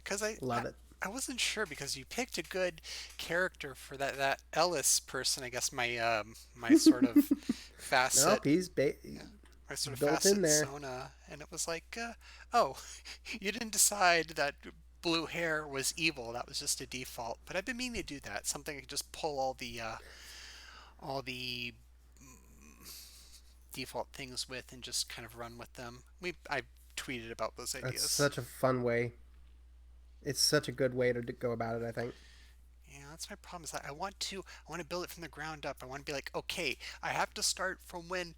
Because Love it. I wasn't sure because you picked a good character for that Ellis person. I guess my sort of Nope, facet, he's yeah, my sort of built in facet there. Sona, and it was like, oh, you didn't decide that blue hair was evil. That was just a default. But I've been meaning to do that. Something I could just pull all the default things with and just kind of run with them. I tweeted about those That's ideas. such a fun way. It's such a good way to go about it, I think. Yeah, that's my problem. Is that I want to build it from the ground up. I want to be like, okay, I have to start from when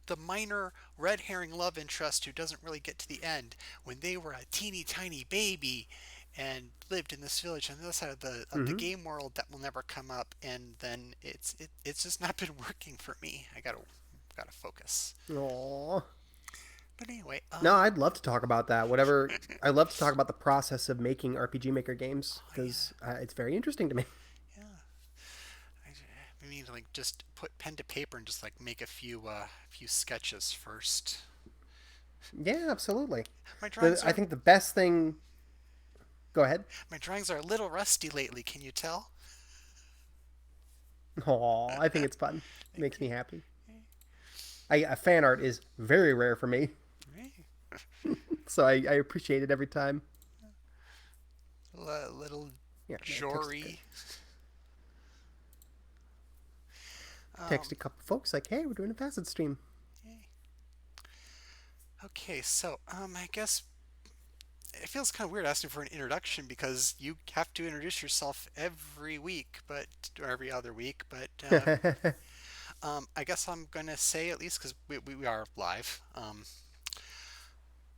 the minor red herring love interest who doesn't really get to the end, when they were a teeny tiny baby and lived in this village on the other side of the Mm-hmm. game world that will never come up, and then it's just not been working for me. I gotta focus. Aww. But anyway, No, I'd love to talk about that. Whatever. I love to talk about the process of making RPG Maker games oh yeah, because it's very interesting to me. yeah. I mean, like just put pen to paper and just like make a few sketches first. Yeah, absolutely. My drawings I are think the best thing. Go ahead. my drawings are a little rusty lately. Can you tell? Aw, I think it's fun. Thank Makes you. me happy. Fan art is very rare for me, Hey, so I appreciate it every time. little Yeah, no, Jory. text Um, a couple folks like, "Hey, we're doing a Facet stream." hey. Okay, so I guess it feels kind of weird asking for an introduction because you have to introduce yourself every week, but or every other week. But I guess I'm gonna say at least because we are live.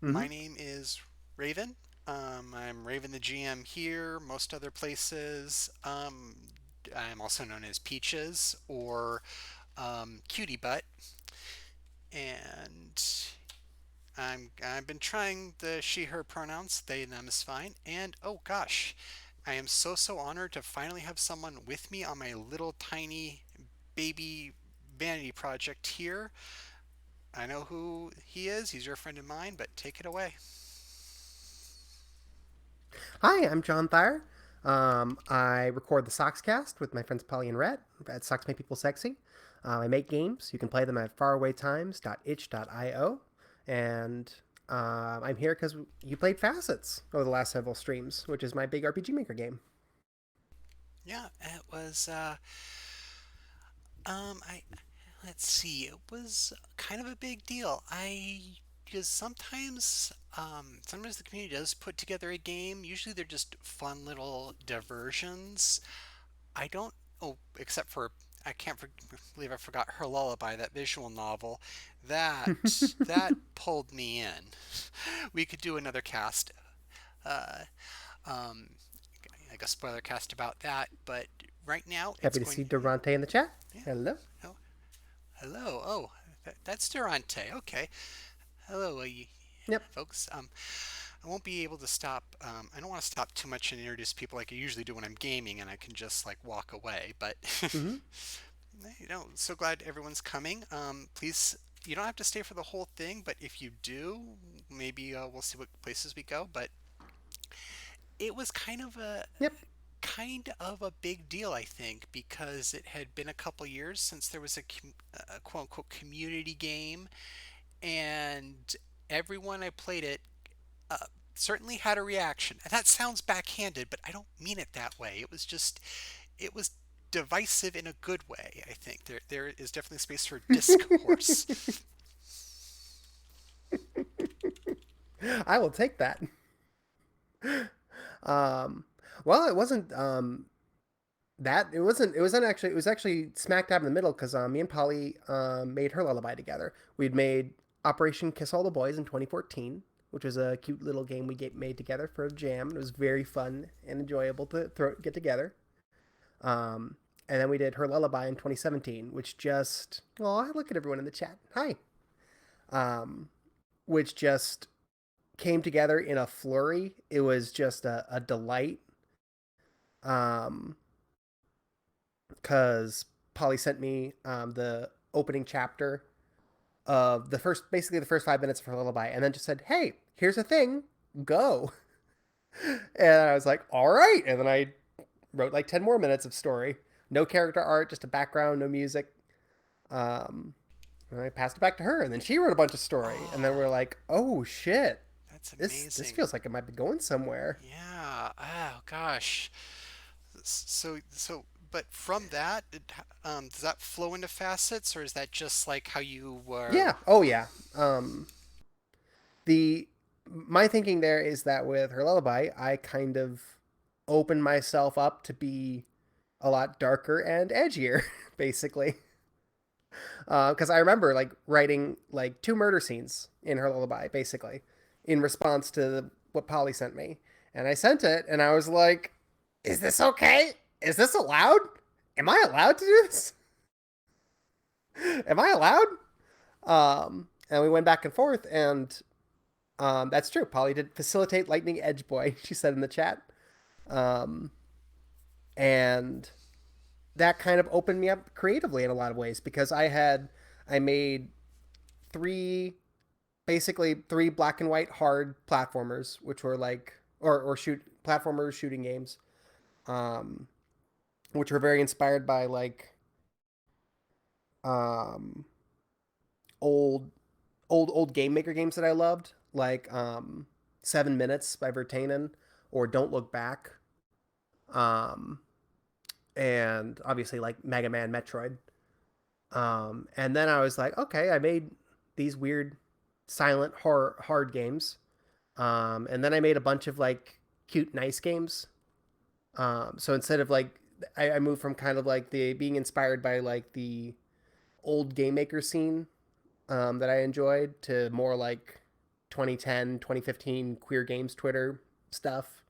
Mm-hmm. My name is Raven. I'm Raven the GM here, most other places. I'm also known as Peaches or Cutie Butt, and I've been trying the she/her pronouns. They them is fine. And oh gosh, I am so honored to finally have someone with me on my little tiny baby vanity project here. I know who he is. He's your friend of mine, but take it away. Hi, I'm John Thayer. I record the Sockscast with my friends Polly and Rhett at Socks Make People Sexy. I make games. You can play them at farawaytimes.itch.io. And I'm here because you played Facets over the last several streams, which is my big RPG Maker game. Yeah, it was. I let's see. It was kind of a big deal. I because sometimes the community does put together a game. Usually they're just fun little diversions. I don't. Oh, except for I can't believe I forgot her lullaby, that visual novel. That pulled me in. We could do another cast. Uh, um, like a spoiler cast about that, but right now it's Happy to going. see Durante in the chat. Yeah. Hello. Oh, hello. Oh, that's Durante. Okay. Hello, Yep. folks. I won't be able to stop. I don't want to stop too much and introduce people like I usually do when I'm gaming, and I can just like walk away. But Mm-hmm. so glad everyone's coming. Please, you don't have to stay for the whole thing, but if you do, maybe we'll see what places we go. But it was Yep. kind of a big deal, I think, because it had been a couple years since there was a quote unquote community game, and everyone I played it uh, certainly had a reaction. And that sounds backhanded, but I don't mean it that way. It was divisive in a good way. I think there is definitely space for discourse. I will take that. Um, well, it wasn't that it was actually smack dab in the middle because me and Polly made her lullaby together. We'd made Operation Kiss All the Boys in 2014, which was a cute little game made together for a jam. It was very fun and enjoyable to get together. Um, and then we did her lullaby in 2017, which just oh look at everyone in the chat. Hi. Um, which just came together in a flurry. It was just a delight. Um, because Polly sent me the opening chapter basically the first 5 minutes of her lullaby, and then just said, "Hey, here's a thing, go." And I was like, all right. And then I wrote like 10 more minutes of story. No character art, just a background, no music. Um, and I passed it back to her, and then she wrote a bunch of story. And then we're Oh, like, oh shit, that's this amazing. feels like it might be going somewhere. Yeah. Oh gosh. But from that, does that flow into facets, or is that just like how you were? Yeah. Oh yeah. The My thinking there is that with her lullaby, I kind of opened myself up to be a lot darker and edgier, basically. Because I remember like writing like two murder scenes in her lullaby, basically, in response to what Polly sent me, and I sent it, and I was like, "Is this okay? Is this allowed? Am I allowed to do this? Am I allowed?" And we went back and forth, and that's true. Polly did facilitate Lightning Edge Boy. She said in the chat, um, and that kind of opened me up creatively in a lot of ways because I made three basically three black and white hard platformers, which were like or shoot platformers shooting games, um, which were very inspired by like um, old old game maker games that I loved, like 7 Minutes by Vertanen or Don't Look Back, um, and obviously like Mega Man, Metroid. And then I was like, okay, I made these weird silent horror hard games. And then I made a bunch of like cute, nice games. So instead of like, I moved from kind of like the being inspired by like the old game maker scene that I enjoyed to more like 2010, 2015 queer games Twitter stuff.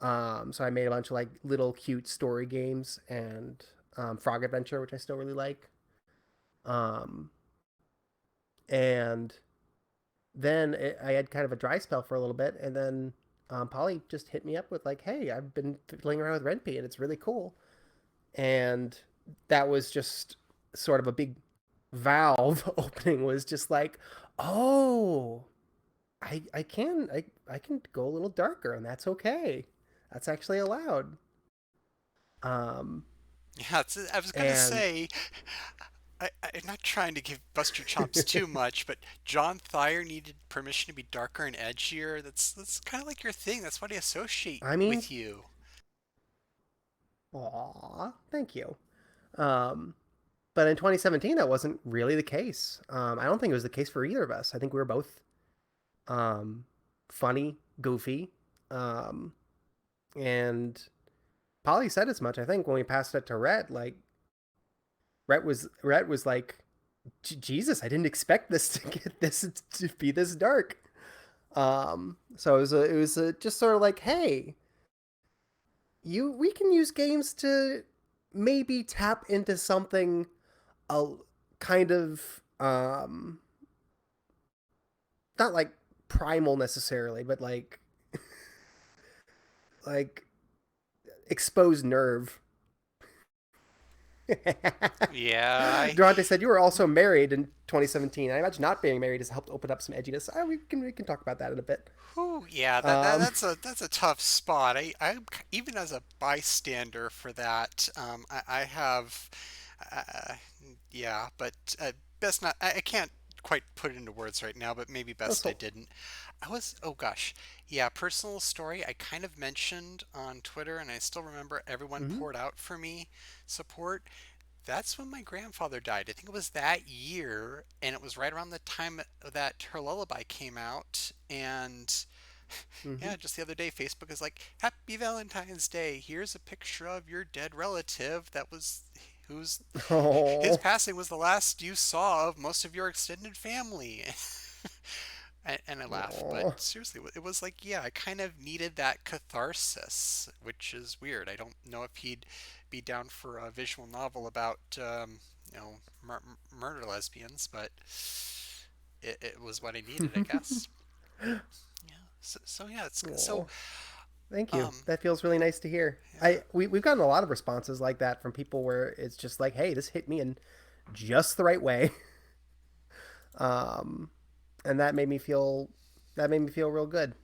So I made a bunch of like little cute story games and Frog Adventure, which I still really like. Um, and I had kind of a dry spell for a little bit, and then Polly just hit me up with like, "Hey, I've been fiddling around with Renpy, and it's really cool." And that was just sort of a big valve opening. Was just like, "Oh, I can go a little darker, and that's okay. That's actually allowed." Um, Yeah, I was gonna and say, I'm not trying to give bust your chops too much, but John Thayer needed permission to be darker and edgier. That's kind of like your thing. That's what I associate I mean, with you. aw, thank you. Um, But in 2017, that wasn't really the case. I don't think it was the case for either of us. I think we were both um, funny, goofy, um, and Polly said as much. I think when we passed it to Rhett, like Rhett was like, Jesus, I didn't expect this to get this to be this dark. So it was just sort of like, hey, we can use games to maybe tap into something a kind of not like primal necessarily, but like exposed nerve. Yeah, Durante said you were also married in 2017. I imagine not being married has helped open up some edginess. We can talk about that in a bit. whew, yeah, Um, that's a tough spot. Even as a bystander for that, I have, uh, yeah, but best not. I can't quite put it into words right now, but maybe best I so, didn't. Oh gosh, yeah, personal story. I kind of mentioned on Twitter, and I still remember everyone mm-hmm, poured out for me support. That's when my grandfather died. I think it was that year, and it was right around the time that her lullaby came out. And mm-hmm. yeah, just the other day, Facebook is like, "Happy Valentine's Day. Here's a picture of your dead relative that was whose his Oh, passing was the last you saw of most of your extended family." And I laugh, but oh. seriously, it was like, yeah, I kind of needed that catharsis, which is weird. I don't know if he'd be down for a visual novel about, you know, murder lesbians, but it was what I needed, I guess. Yeah. So yeah, it's so, Oh, thank you. um, That feels really nice to hear. yeah. We've gotten a lot of responses like that from people where it's just like, hey, this hit me in just the right way. Um, and that made me feel real good.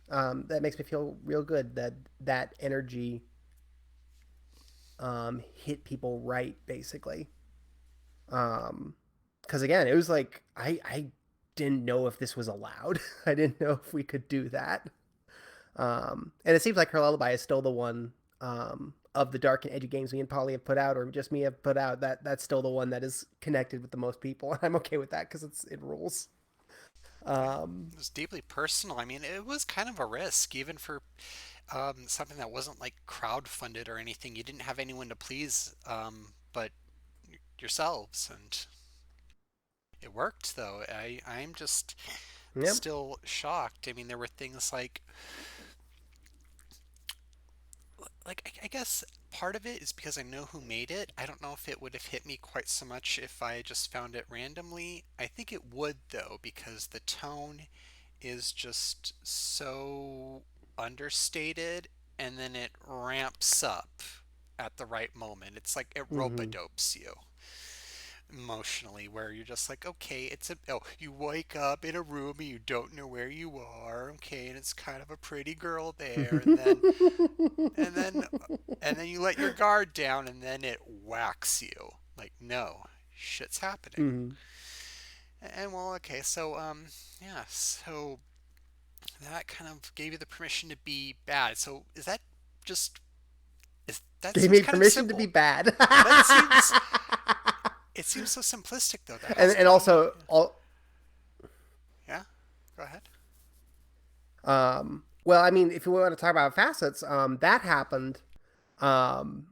That makes me feel real good that that energy hit people right, basically. Because again, it was like I didn't know if this was allowed. I didn't know if we could do that. And it seems like her lullaby is still the one of the dark and edgy games me and Polly have put out, or just me have put out. That's still the one that is connected with the most people, and I'm okay with that because it rules. Yeah, Um, it was deeply personal. I mean, it was kind of a risk, even for something that wasn't like crowd-funded or anything. You didn't have anyone to please but yourselves, and it worked, though. I'm just yep. still shocked. I mean, there were things I guess part of it is because I know who made it. I don't know if it would have hit me quite so much if I just found it randomly. I think it would, though, because the tone is just so understated, and then it ramps up at the right moment. It's like it Mm-hmm. rope-a-dopes you emotionally, where you're just like, okay, you wake up in a room and you don't know where you are, okay, and it's kind of a pretty girl there, and then and then you let your guard down, and then it whacks you like, no, shit's happening. Mm-hmm. And well, okay, so yeah, so that kind of gave you the permission to be bad. So is that just is that Gave seems me kind of permission to be simple. bad. That seems it seems so simplistic, though. There has to And be, also all yeah. Go ahead. well, I mean, if you want to talk about facets, that happened. Um,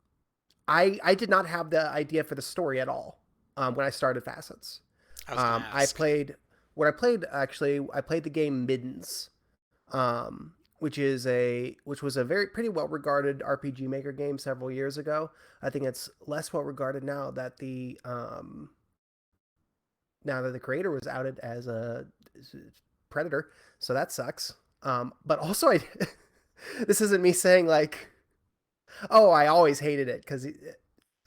I did not have the idea for the story at all when I started facets. I was gonna I ask. played what I played actually. I played the game Middens, which was a very pretty well regarded RPG Maker game several years ago. I think it's less well regarded now that the creator was outed as a predator, so that sucks. But also, I this isn't me saying like, oh, I always hated it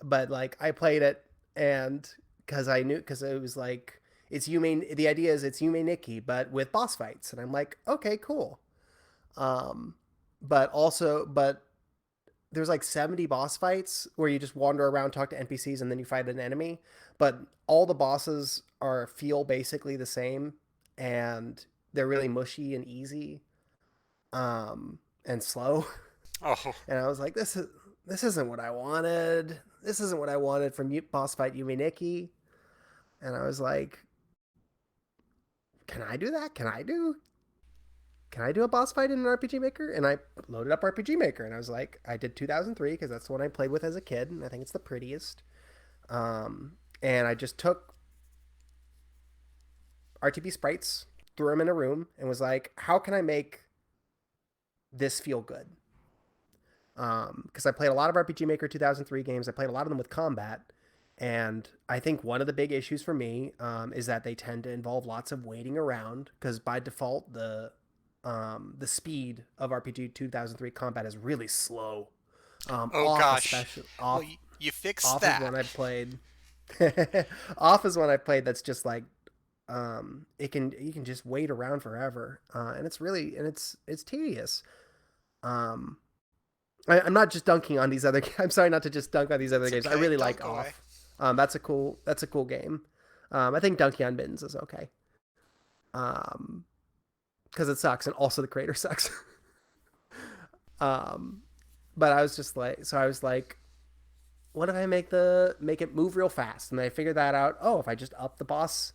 but like I played it and because it was like it's Yume. The idea is it's Yume Nikki, but with boss fights, and I'm like, okay, cool. Um, but there's like 70 boss fights where you just wander around, talk to NPCs, and then you fight an enemy. But all the bosses are feel basically the same, and they're really mushy and easy, and slow. Oh, And I was like, this isn't what I wanted. This isn't what I wanted from boss fight Yumi Nikki. And I was like, can I do that? Can I do a boss fight in an RPG Maker? And I loaded up RPG Maker, and I was like, I did 2003 because that's the one I played with as a kid, and I think it's the prettiest. And I just took RTB sprites, threw them in a room, and was like, how can I make this feel good? Because I played a lot of RPG Maker 2003 games. I played a lot of them with combat, and I think one of the big issues for me is that they tend to involve lots of waiting around because by default the speed of RPG 2003 combat is really slow. oh Off gosh. especially Well, you fixed off is that. one I've played. Off is one I've played that's just like it can you can just wait around forever, and it's tedious. Um, I'm not just dunking on these other. I'm sorry not to just dunk on these other It's games. I okay. really Don't like go away. Off. That's a cool game. I think dunking on Mittens is okay. Um, because it sucks and also the creator sucks. um, but I was just like, so I was like, what if I make it move real fast? And I figured that out. Oh, if I just up the boss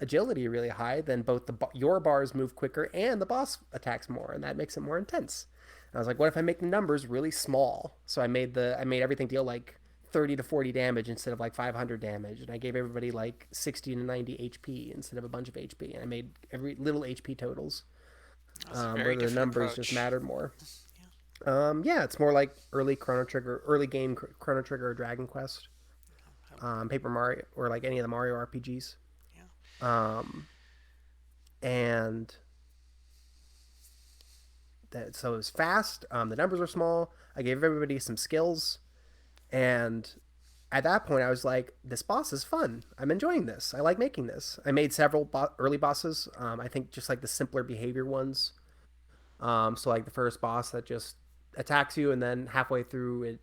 agility really high, then both your bars move quicker and the boss attacks more, and that makes it more intense. And I was like, what if I make the numbers really small? So I made everything deal like 30 to 40 damage instead of like 500 damage, and I gave everybody like 60 to 90 HP instead of a bunch of HP, and I made every little HP totals That was a where very the different numbers just approach. mattered more. Yeah. Yeah, it's more like early game Chrono Trigger or Dragon Quest, Um, Paper Mario, or like any of the Mario RPGs. yeah. Um, and so it was fast. The numbers were small. I gave everybody some skills, and at that point, I was like, "This boss is fun. I'm enjoying this. I like making this." I made several early bosses. I think just like the simpler behavior ones, So like the first boss that just attacks you, and then halfway through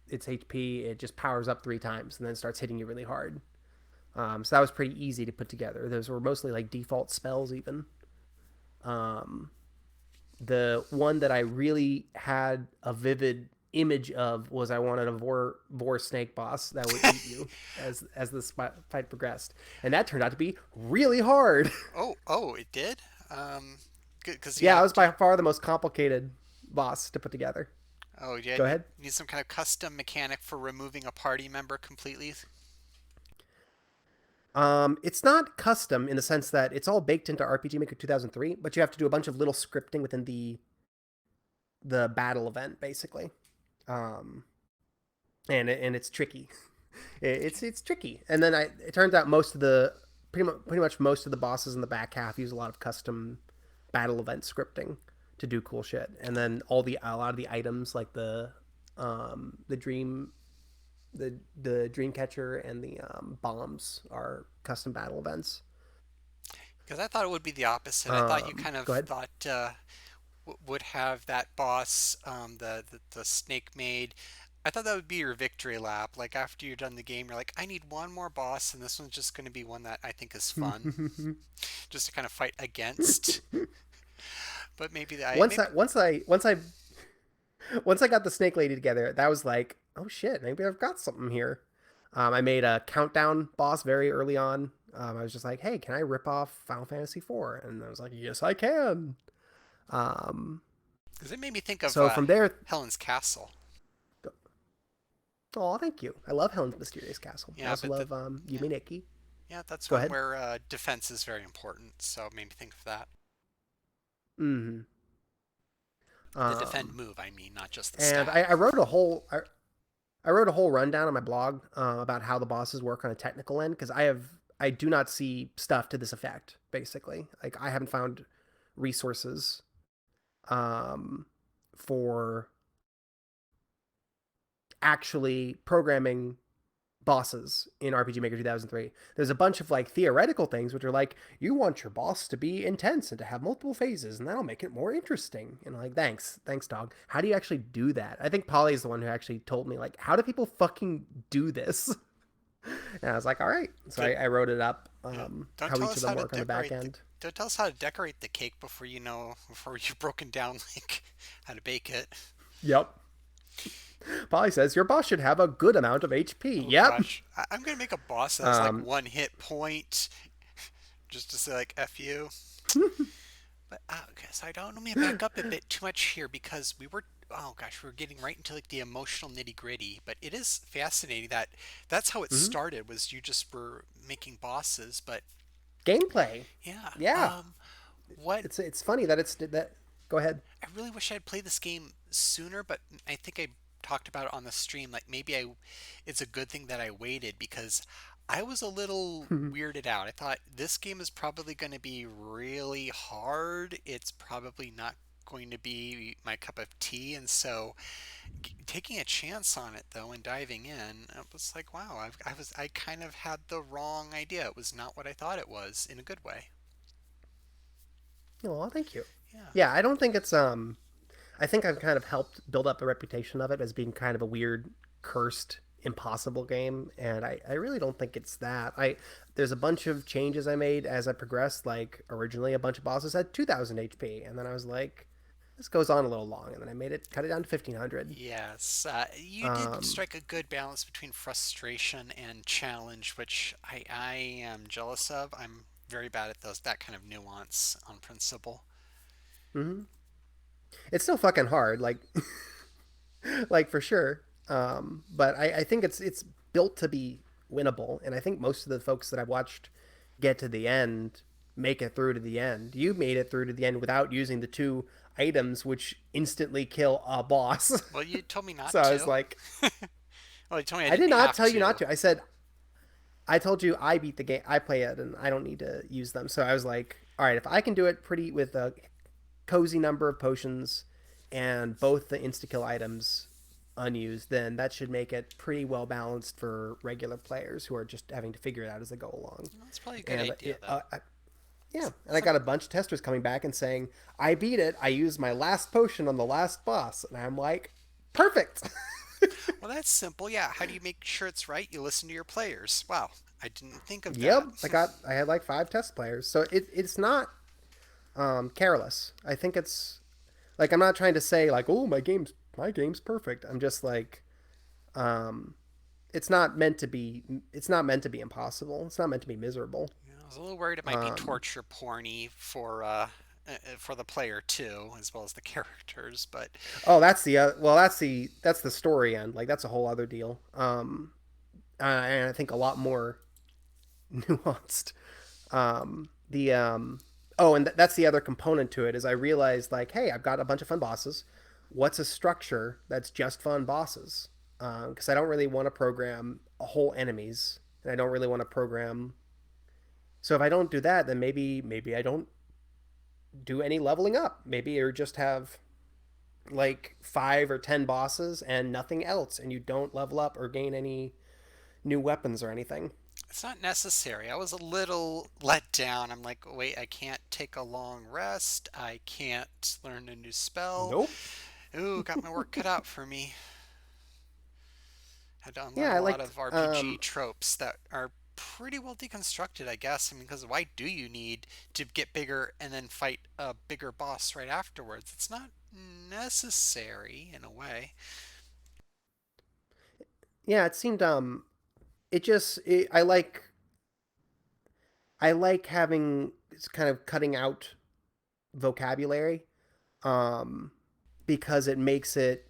its HP, it just powers up 3 times and then starts hitting you really hard. So that was pretty easy to put together. Those were mostly like default spells, even. Um, the one that I really had a vivid image of was I wanted a vor snake boss that would eat you as the fight progressed, and that turned out to be really hard. Oh, it did. Good, because Yeah, yeah. it was by far the most complicated boss to put together. Oh, yeah. Go ahead. Need some kind of custom mechanic for removing a party member completely. It's not custom in the sense that it's all baked into RPG Maker 2003, but you have to do a bunch of little scripting within the battle event, basically. Um, and it's tricky. It's tricky. And then it turns out most of the pretty much most of the bosses in the back half use a lot of custom battle event scripting to do cool shit. And then a lot of the items like the dream catcher and the bombs are custom battle events. Because I thought it would be the opposite. I thought you kind of Go ahead. thought would have that boss, the snake maid. I thought that would be your victory lap. Like after you're done the game, you're like, I need one more boss, and this one's just going to be one that I think is fun, just to kind of fight against. But maybe I once maybe I once I once I once I got the snake lady together, that was like, oh shit, maybe I've got something here. I made a countdown boss very early on. I was just like, hey, can I rip off Final Fantasy IV? And I was like, yes, I can. Um, because it made me think of so from there, Helen's Castle. oh, thank you. I love Helen's Mysterious Castle. I Yeah, also but the love yeah Yume Nikki. yeah that's Go one ahead. where defense is very important. So it made me think of that. Mm-hmm. The defend Um, move, I mean, not just the and stat. I wrote a whole rundown on my blog about how the bosses work on a technical end because I do not see stuff to this effect. Basically, like I haven't found resources um, for actually programming bosses in RPG Maker 2003. There's a bunch of like theoretical things which are like you want your boss to be intense and to have multiple phases and that'll make it more interesting. And I'm like thanks dog. How do you actually do that? I think Polly is the one who actually told me like how do people fucking do this? And I was like, all right. So Good. I wrote it up Yeah. Don't how tell each of us them how to work on the back decorate the. end. Don't tell us how to decorate the cake before you know before you've broken down like how to bake it. Yep. Polly says your boss should have a good amount of HP. Oh Yep. gosh, I'm gonna make a boss that has like Um, one hit point, just to say like F you. But okay, so I don't let me back up a bit too much here because we were oh gosh, we were getting right into like the emotional nitty gritty. But it is fascinating that that's how it mhm. started was you just were making bosses. But Gameplay. yeah, Yeah. what It's funny that it's that. Go ahead. I really wish I'd played this game sooner, but I think I talked about it on the stream. Like maybe it's a good thing that I waited because I was a little weirded out. I thought this game is probably going to be really hard. It's probably not going to be my cup of tea, and so taking a chance on it though and diving in, I was like, wow, I kind of had the wrong idea. It was not what I thought it was in a good way. Oh, thank you. Yeah. Yeah, I don't think it's I think I've kind of helped build up a reputation of it as being kind of a weird, cursed, impossible game, and I really don't think it's that. I There's a bunch of changes I made as I progressed. Like originally, a bunch of bosses had 2,000 HP, and then I was like, this goes on a little long, and then I made it cut it down to 1,500. Yes, you did Um, strike a good balance between frustration and challenge, which I am jealous of. I'm very bad at that kind of nuance on principle. mhm. It's still fucking hard, like for sure. But I think it's built to be winnable, and I think most of the folks that I've watched get to the end make it through to the end. You made it through to the end without using the 2 items, which instantly kill a boss. Well, you told me not So I was to. like, Well, you told me I I did didn't not have tell you not to. to. I told you I beat the game. I play it, and I don't need to use them. So I was like, all right, if I can do it pretty with a cozy number of potions and both the insta kill items unused, then that should make it pretty well balanced for regular players who are just having to figure it out as they go along. Well, that's probably a good And idea, though. Yeah, and I Some got a bunch of testers coming back and saying, I beat it. I used my last potion on the last boss. And I'm like, perfect. Well, that's simple. Yeah. How do you make sure it's right? You listen to your players. Wow. I didn't think of Yep. that. I had like 5 test players. So it's not careless. I think it's like, I'm not trying to say like, oh, my game's perfect. I'm just like, um, it's not meant to be, it's not meant to be impossible. It's not meant to be miserable. I was a little worried it might be Um, torture porny for the player too, as well as the characters. But oh, that's the story end. Like that's a whole other deal. And I think a lot more nuanced. The Oh, and that's the other component to it is I realized like, hey, I've got a bunch of fun bosses. What's a structure that's just fun bosses? Because I don't really want to program a whole enemies, and I don't really want to program. So if I don't do that, then maybe I don't do any leveling up. Maybe you just have like 5 or 10 bosses and nothing else, and you don't level up or gain any new weapons or anything. it's not necessary. I was a little let down. I'm like, wait, I can't take a long rest. I can't learn a new spell. Nope. Ooh, got my work cut out for me. Had to unlearn Yeah, a I lot liked. of RPG tropes that are pretty well deconstructed, I guess. I mean, because why do you need to get bigger and then fight a bigger boss right afterwards? It's not necessary in a way. Yeah, it seemed. It just. I like having it's kind of cutting out vocabulary. Um, because it makes it.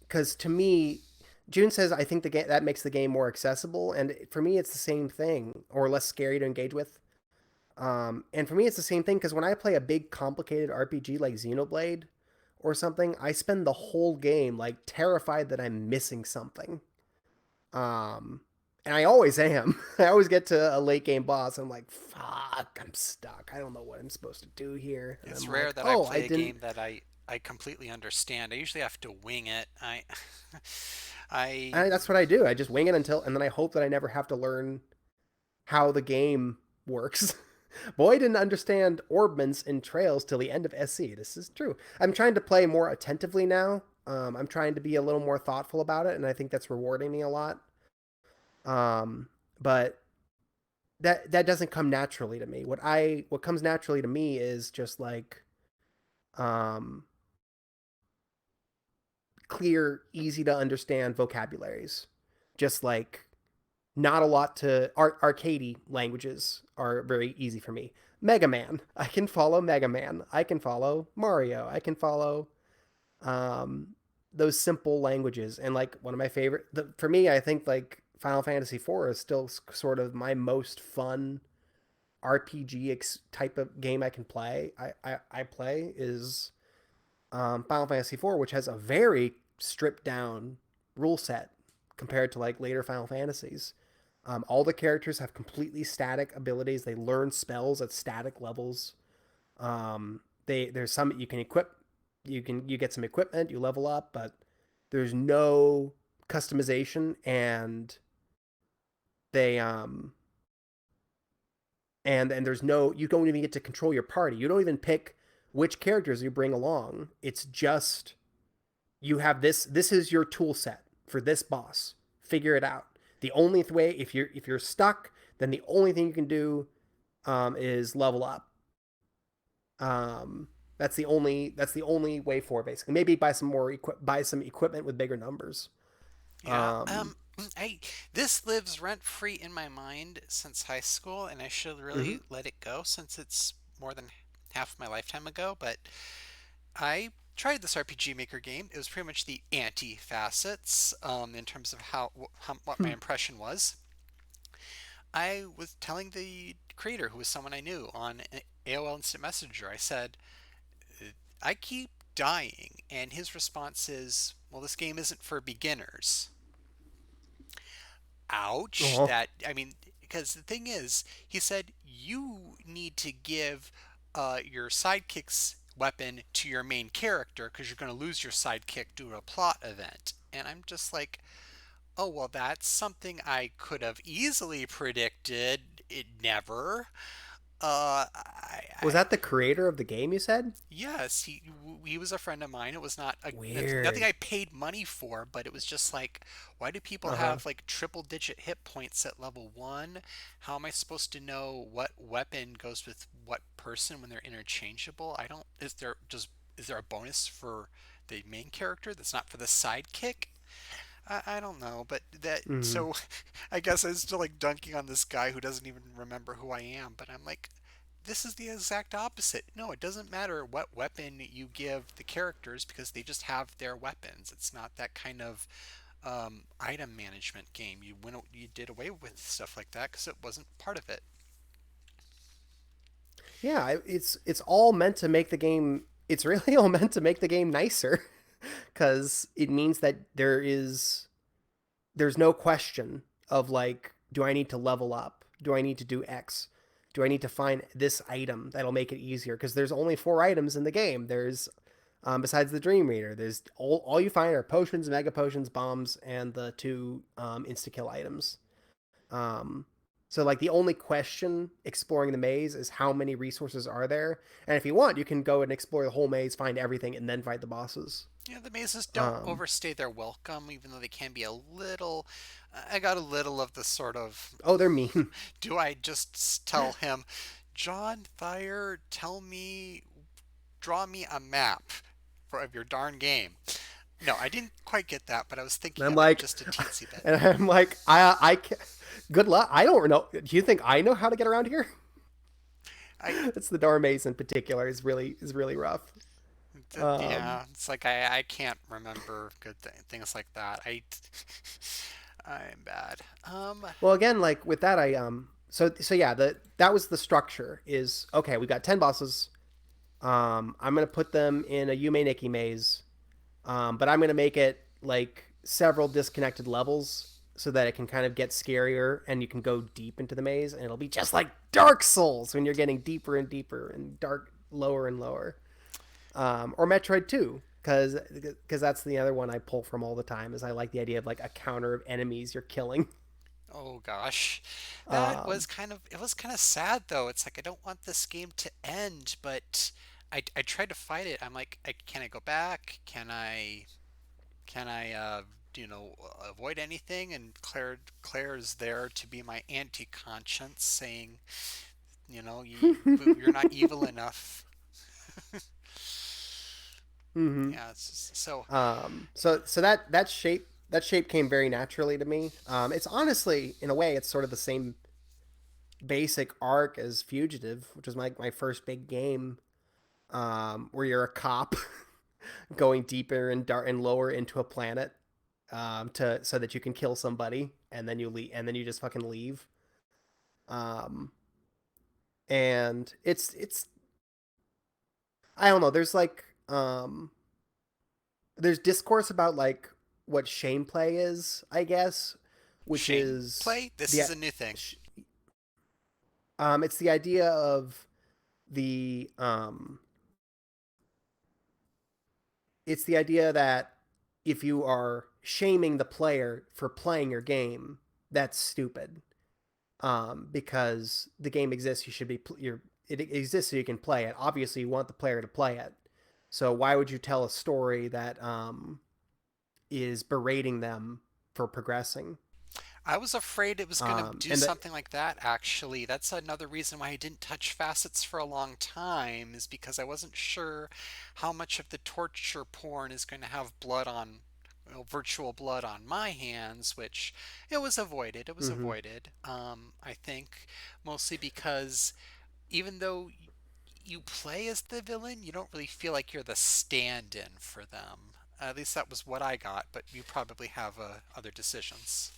Because to me, June says I think the game that makes the game more accessible, and for me, it's the same thing or less scary to engage with. And for me, it's the same thing because when I play a big, complicated RPG like Xenoblade or something, I spend the whole game like terrified that I'm missing something. Um, and I always am. I always get to a late game boss. And I'm like, fuck, I'm stuck. I don't know what I'm supposed to do here. And It's I'm rare like, that I oh, I play a didn't. game that I completely understand. I usually have to wing it. I That's what I do. I just wing it and then I hope that I never have to learn how the game works. Boy didn't understand orbments and trails till the end of SC. This is true. I'm trying to play more attentively now. I'm trying to be a little more thoughtful about it, and I think that's rewarding me a lot. But that doesn't come naturally to me. What comes naturally to me is just like um, clear, easy to understand vocabularies. Just like not a lot to arcadey languages are very easy for me. Mega Man, I can follow Mega Man. I can follow Mario. I can follow um, those simple languages. And like one of my favorite, for me, I think like Final Fantasy IV is still sort of my most fun RPG type of game I can play. I play is Final Fantasy IV, which has a very stripped down rule set compared to like later Final Fantasies. All the characters have completely static abilities. They learn spells at static levels. There's some you can equip. You get some equipment. You level up, but there's no customization, they and there's no you don't even get to control your party. You don't even pick which characters you bring along. It's just you have this is your tool set for this boss. Figure it out. The only way if you're stuck, then the only thing you can do is level up. Um, that's the only way for basically. Maybe buy some equipment with bigger numbers. Yeah, Um, I this lives rent free in my mind since high school, and I should mhm. really let it go since it's more than half my lifetime ago. But I tried this RPG Maker game. It was pretty much the anti-Facets in terms of what my impression was. I was telling the creator, who was someone I knew on AOL Instant Messenger, I said, I keep dying, and his response is, well, this game isn't for beginners. Ouch. Oh, That, I mean, because the thing is, he said you need to give your sidekick's weapon to your main character because you're going to lose your sidekick due to a plot event. And I'm just like, oh, well, that's something I could have easily predicted. It never. Was that the creator of the game you said? Yes, he was a friend of mine. It was not nothing Weird. I paid money for, but it was just like, why do people Uh-huh. have like triple digit hit points at level one? How am I supposed to know what weapon goes with what person when they're interchangeable? I don't. Is there a bonus for the main character that's not for the sidekick? I don't know, but that Mhm. so I guess I was still like dunking on this guy who doesn't even remember who I am, but I'm like, this is the exact opposite. No, it doesn't matter what weapon you give the characters because they just have their weapons. It's not that kind of item management game. You did away with stuff like that because it wasn't part of it. Yeah, it's all meant to make the game. It's really all meant to make the game nicer, because it means that there's no question of like, do I need to level up? Do I need to do X? Do I need to find this item that'll make it easier? Because there's only four items in the game. There's besides the Dream Reader, there's all you find are potions, mega potions, bombs, and the two insta kill items. Um, so like the only question exploring the maze is how many resources are there, and if you want, you can go and explore the whole maze, find everything, and then fight the bosses. Yeah, the mazes don't Um, overstay their welcome, even though they can be a little. I got a little of the sort of, oh, they're mean. do I just tell him, John Thayer, draw me a map of your darn game? No, I didn't quite get that, but I was And thinking I'm of it like, just a teensy bit. and I'm like, I can, good luck. I don't know. Do you think I know how to get around here? I, It's the door maze in particular is really rough. Um, yeah, it's like I can't remember things like that. I'm bad. well, again, like with that, so yeah, that was the structure. Is okay. We got 10 bosses. I'm gonna put them in a Yume Nikki maze, but I'm gonna make it like several disconnected levels so that it can kind of get scarier and you can go deep into the maze, and it'll be just like Dark Souls when you're getting deeper and deeper and dark lower and lower. Or Metroid 2, because that's the other one I pull from all the time. Is I like the idea of like a counter of enemies you're killing. Oh gosh, that was Um, it was kind of sad though. It's like I don't want this game to end, but I tried to fight it. I'm like, can I go back? Can I avoid anything? And Claire's there to be my anti-conscience, saying, you're not evil enough. mm-hmm. Yeah, it's just, so So that shape came very naturally to me. It's honestly, in a way, it's sort of the same basic arc as Fugitive, which was my first big game, where you're a cop going deeper and lower into a planet, to so that you can kill somebody, and then you leave, and then you just fucking leave. Um, and it's I don't know. There's discourse about like what shame play is, I guess, which shame is play. This the is a new thing. it's the idea of the it's the idea that if you are shaming the player for playing your game, that's stupid. Because the game exists, you should be it exists so you can play it. Obviously, you want the player to play it. So why would you tell a story that is berating them for progressing? I was afraid it was going to do And that something like that, actually. That's another reason why I didn't touch Facets for a long time, is because I wasn't sure how much of the torture porn is going to have blood on, virtual blood on my hands, which it was avoided. It was mm-hmm. avoided. I think mostly because even though you play as the villain, you don't really feel like you're the stand in for them. At least that was what I got, but you probably have other decisions.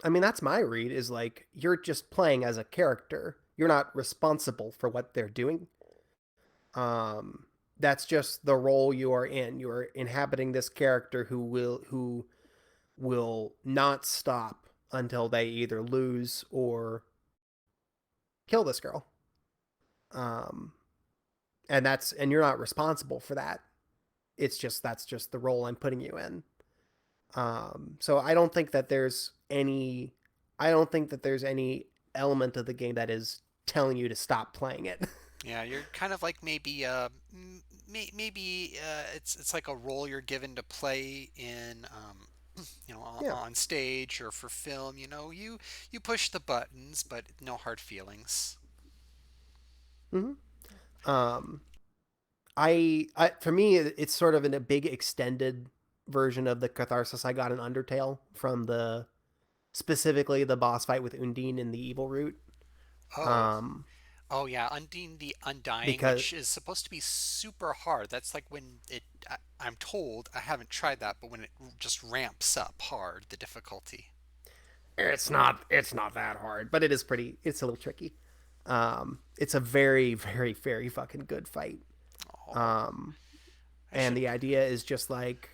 I mean, that's my read, is like you're just playing as a character. You're not responsible for what they're doing. Um, that's just the role you are in. You are inhabiting this character who will not stop until they either lose or kill this girl. Um, and you're not responsible for that. That's just the role I'm putting you in. So I don't think that there's any element of the game that is telling you to stop playing it. Yeah, you're kind of like maybe maybe it's like a role you're given to play in Yeah. on stage or for film. You push the buttons, but no hard feelings. hmm Um, I for me, it's sort of in a big extended version of the catharsis I got in Undertale from the specifically the boss fight with Undine in the Evil Route. Oh, Um, oh yeah, Undying the Undying, because which is supposed to be super hard. That's like when I'm told, I haven't tried that, but when it just ramps up hard, the difficulty. it's not that hard, but it is pretty. It's a little tricky. It's a very very very fucking good fight. Oh, Um, I and should. the idea is just like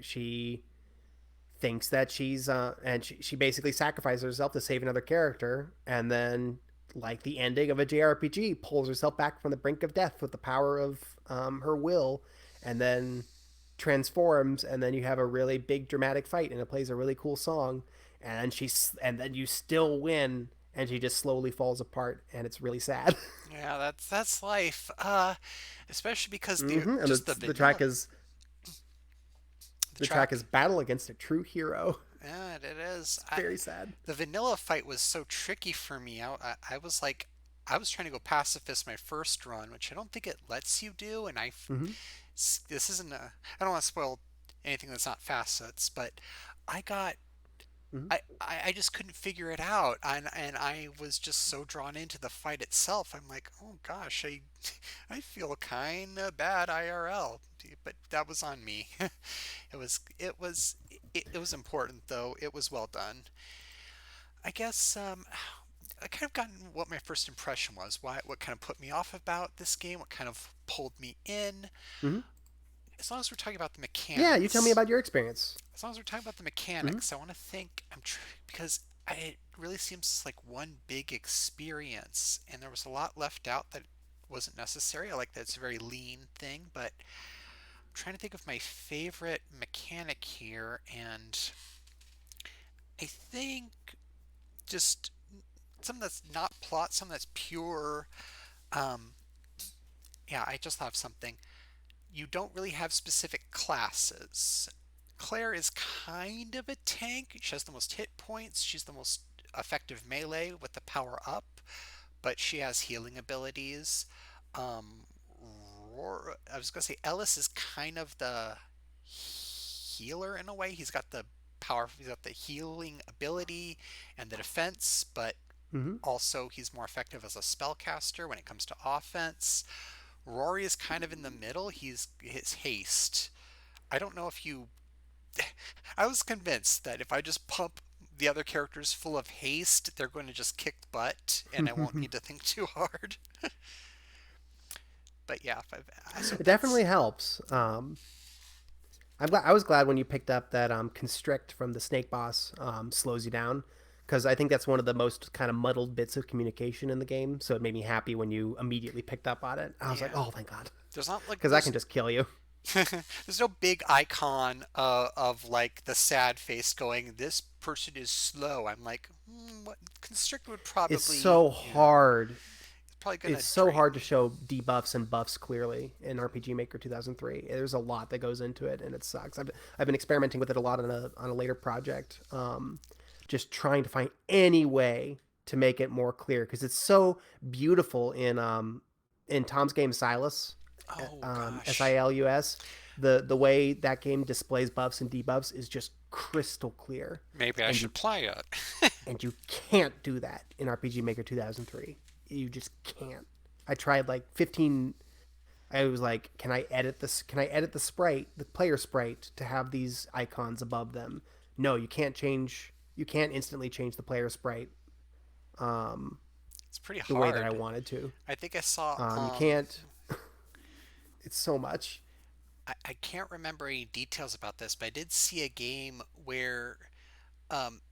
she thinks that she's and she basically sacrifices herself to save another character, and then like the ending of a JRPG pulls herself back from the brink of death with the power of her will, and then transforms, and then you have a really big dramatic fight, and it plays a really cool song, and then you still win, and she just slowly falls apart, and it's really sad. Yeah, that's life. Especially because the And just the track is the the track track. is battle against a true hero. Yeah, it is. It's very sad. The vanilla fight was so tricky for me. I was like, I was trying to go pacifist my first run, which I don't think it lets you do. And Hmm this isn't a, I don't want to spoil anything that's not facets, but I got, hmm I just couldn't figure it out. And I was just so drawn into the fight itself. I'm like, oh gosh, I feel kind of bad IRL. But that was on me. It was important though. It was well done. I guess I kind of gotten what my first impression was. What kind of put me off about this game? What kind of pulled me in? hmm As long as we're talking about the Yeah, you tell me mechanics, about your experience. as long as we're talking about the Hmm mechanics, I want to think. Because it really seems like one big experience, and there was a lot left out that wasn't necessary. I like that it's a very lean thing, but I'm trying to think of my favorite mechanic here, and I think just something that's not plot, something that's pure. Um, yeah, I just have something. You don't really have specific classes. Claire is kind of a tank. She has the most hit points. She's the most effective melee with the power up, but she has healing abilities. Um, I was gonna say Ellis is kind of the healer in a way. He's got the power. He's got the healing ability and the defense, but hmm also he's more effective as a spellcaster when it comes to offense. Rory is kind of in the middle. He's his haste. I don't know if you. I was convinced that if I just pump the other characters full of haste, they're going to just kick butt, and I won't need to think too hard. But yeah, so It that's definitely helps. I was glad when you picked up that constrict from the snake boss slows you down, because I think that's one of the most kind of muddled bits of communication in the game. So it made me happy when you immediately picked up on it. I was like, yeah. oh, thank God, There's not like because that can just kill you. there's no big icon of like the sad face going, this person is slow. I'm like, what constrict would It's probably, so yeah, hard. it's probably gonna It's so drain hard to me. show debuffs and buffs clearly in RPG Maker 2003. There's a lot that goes into it, and it sucks. I've been experimenting with it a lot on a later project, just trying to find any way to make it more clear because it's so beautiful in Tom's game Silas, Oh gosh. Silus. The way that game displays buffs and debuffs is just crystal clear, Maybe I and should play it. you can't do that in RPG Maker 2003. You just can't. I tried like 15. I was like, can I edit this? Can I edit the sprite, the player sprite, to have these icons above them? No, you can't change. You can't instantly change the player sprite um, It's pretty the way that I hard. wanted to. I think I saw You can't. It's so much. I can't remember any details about this, but I did see a game where um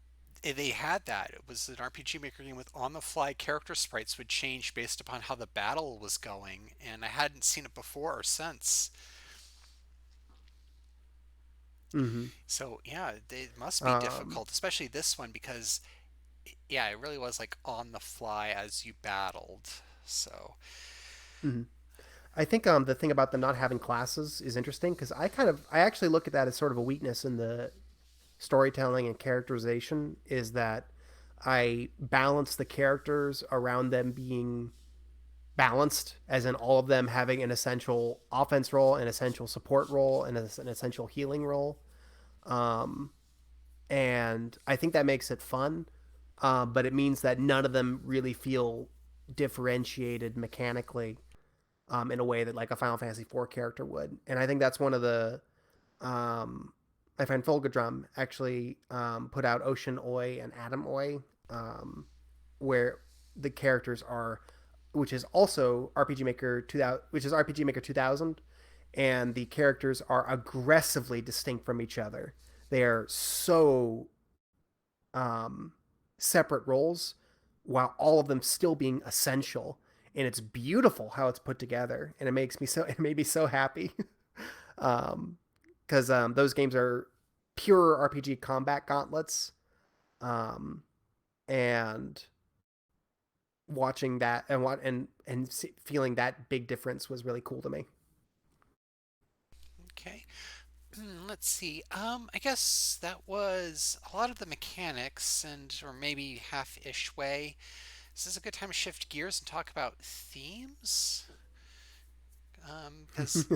they had that. It was an RPG Maker game with on the fly character sprites would change based upon how the battle was going, and I hadn't seen it before or since. hmm So yeah, it must be Um, difficult, especially this one because yeah, it really was like on the fly as you battled. So, Hmm. I think the thing about the not having classes is interesting because I actually look at that as sort of a weakness in the storytelling and characterization is that I balance the characters around them being balanced, as in all of them having an essential offense role, an essential support role, and an essential healing role. Um, and I think that makes it fun, but it means that none of them really feel differentiated mechanically in a way that like a Final Fantasy IV character would. And I think that's one of the um, my friend Folgadrum actually put out Ocean Oi and Adam Oi, um, where the characters are, which is also RPG Maker 2000, which is RPG Maker 2000, and the characters are aggressively distinct from each other. They are so um, separate roles, while all of them still being essential. And it's beautiful how it's put together, and it made me so happy. um, because those games are pure RPG combat gauntlets, um, and watching that and feeling that big difference was really cool to me. okay. Let's see. I guess that was a lot of the mechanics and or maybe half-ish way. Is this a good time to shift gears and talk about themes? Because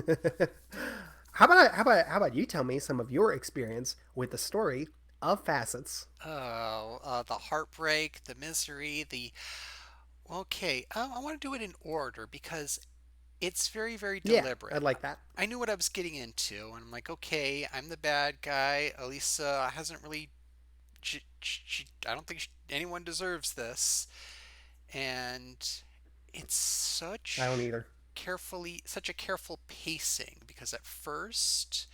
How about you tell me some of your experience with the story of Facets? the heartbreak, the misery, the okay. I want to do it in order because it's very, very Yeah, deliberate. I'd like that. I knew what I was getting into, and I'm like, okay, I'm the bad guy. Elisa hasn't really. I don't think anyone deserves this, and it's I don't either. such a careful pacing because at first,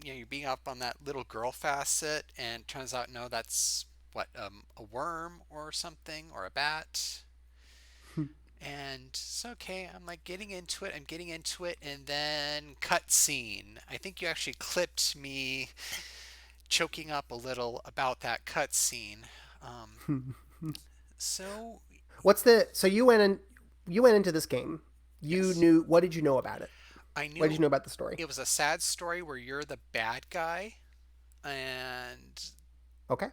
you're being up on that little girl facet, and it turns out no, that's what a worm or something or a bat. And it's okay. I'm like getting into it. I'm getting into it, and then cut scene. I think you actually clipped me choking up a little about that cut scene. Um, so What's the so you went into this game. You yes, knew what did you know about it? I What did knew you know about the story? it was a sad story where you're the bad guy, and Okay.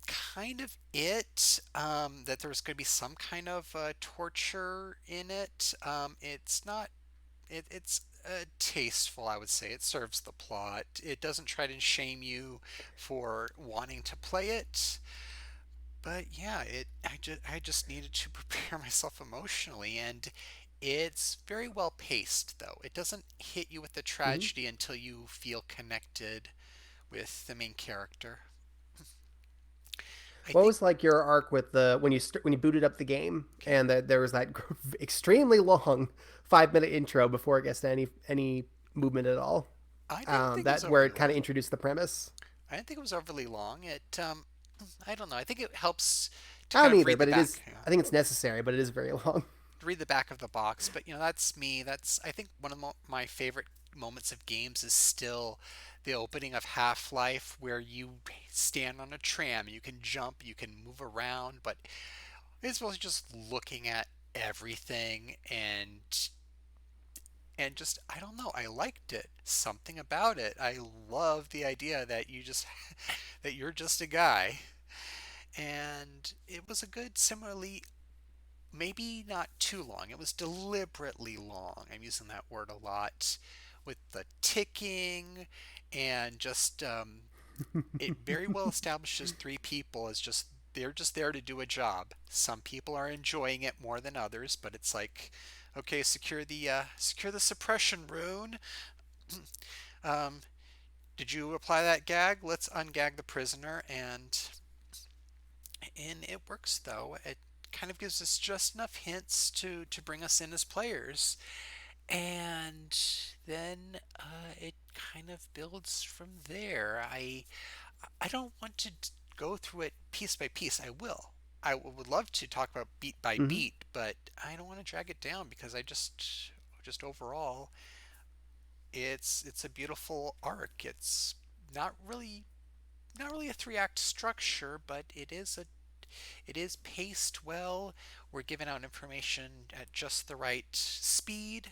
kind of it. That there was going to be some kind of torture in it. It's not. It's tasteful, I would say. It serves the plot. It doesn't try to shame you for wanting to play it. But yeah, I just needed to prepare myself emotionally, and it's very well paced though. It doesn't hit you with the Mm-hmm. tragedy until you feel connected with the main character. I What think was like your arc with the when you booted up the game okay. and that there was that extremely long 5 minute intro before it gets to any movement at all? I didn't think it was That where overly it kind of long. introduced the premise. I didn't think it was overly long. It I don't know. I think it helps to I kind don't of either, read the but it is. back. Yeah, I think it's necessary, but it is very long. read the back of the box. But that's me. That's I think one of my favorite moments of games is still the opening of Half-Life, where you stand on a tram, you can jump, you can move around, but it's mostly just looking at everything and just I don't know, I liked it. Something about it. I love the idea that that you're just a guy. And it was a good similarly maybe not too long. It was deliberately long. I'm using that word a lot with the ticking and just it very well establishes three people as just they're just there to do a job. Some people are enjoying it more than others, but it's like, okay, secure the suppression rune. um, did you apply that gag? Let's ungag the prisoner, and it works though. It kind of gives us just enough hints to bring us in as players, and then it kind of builds from there. I don't want to go through it piece by piece. I will. I would love to talk about beat by Hmm. beat, but I don't want to drag it down because I just overall it's a beautiful arc. It's not really not really a three-act structure, but it is paced well. We're giving out information at just the right speed.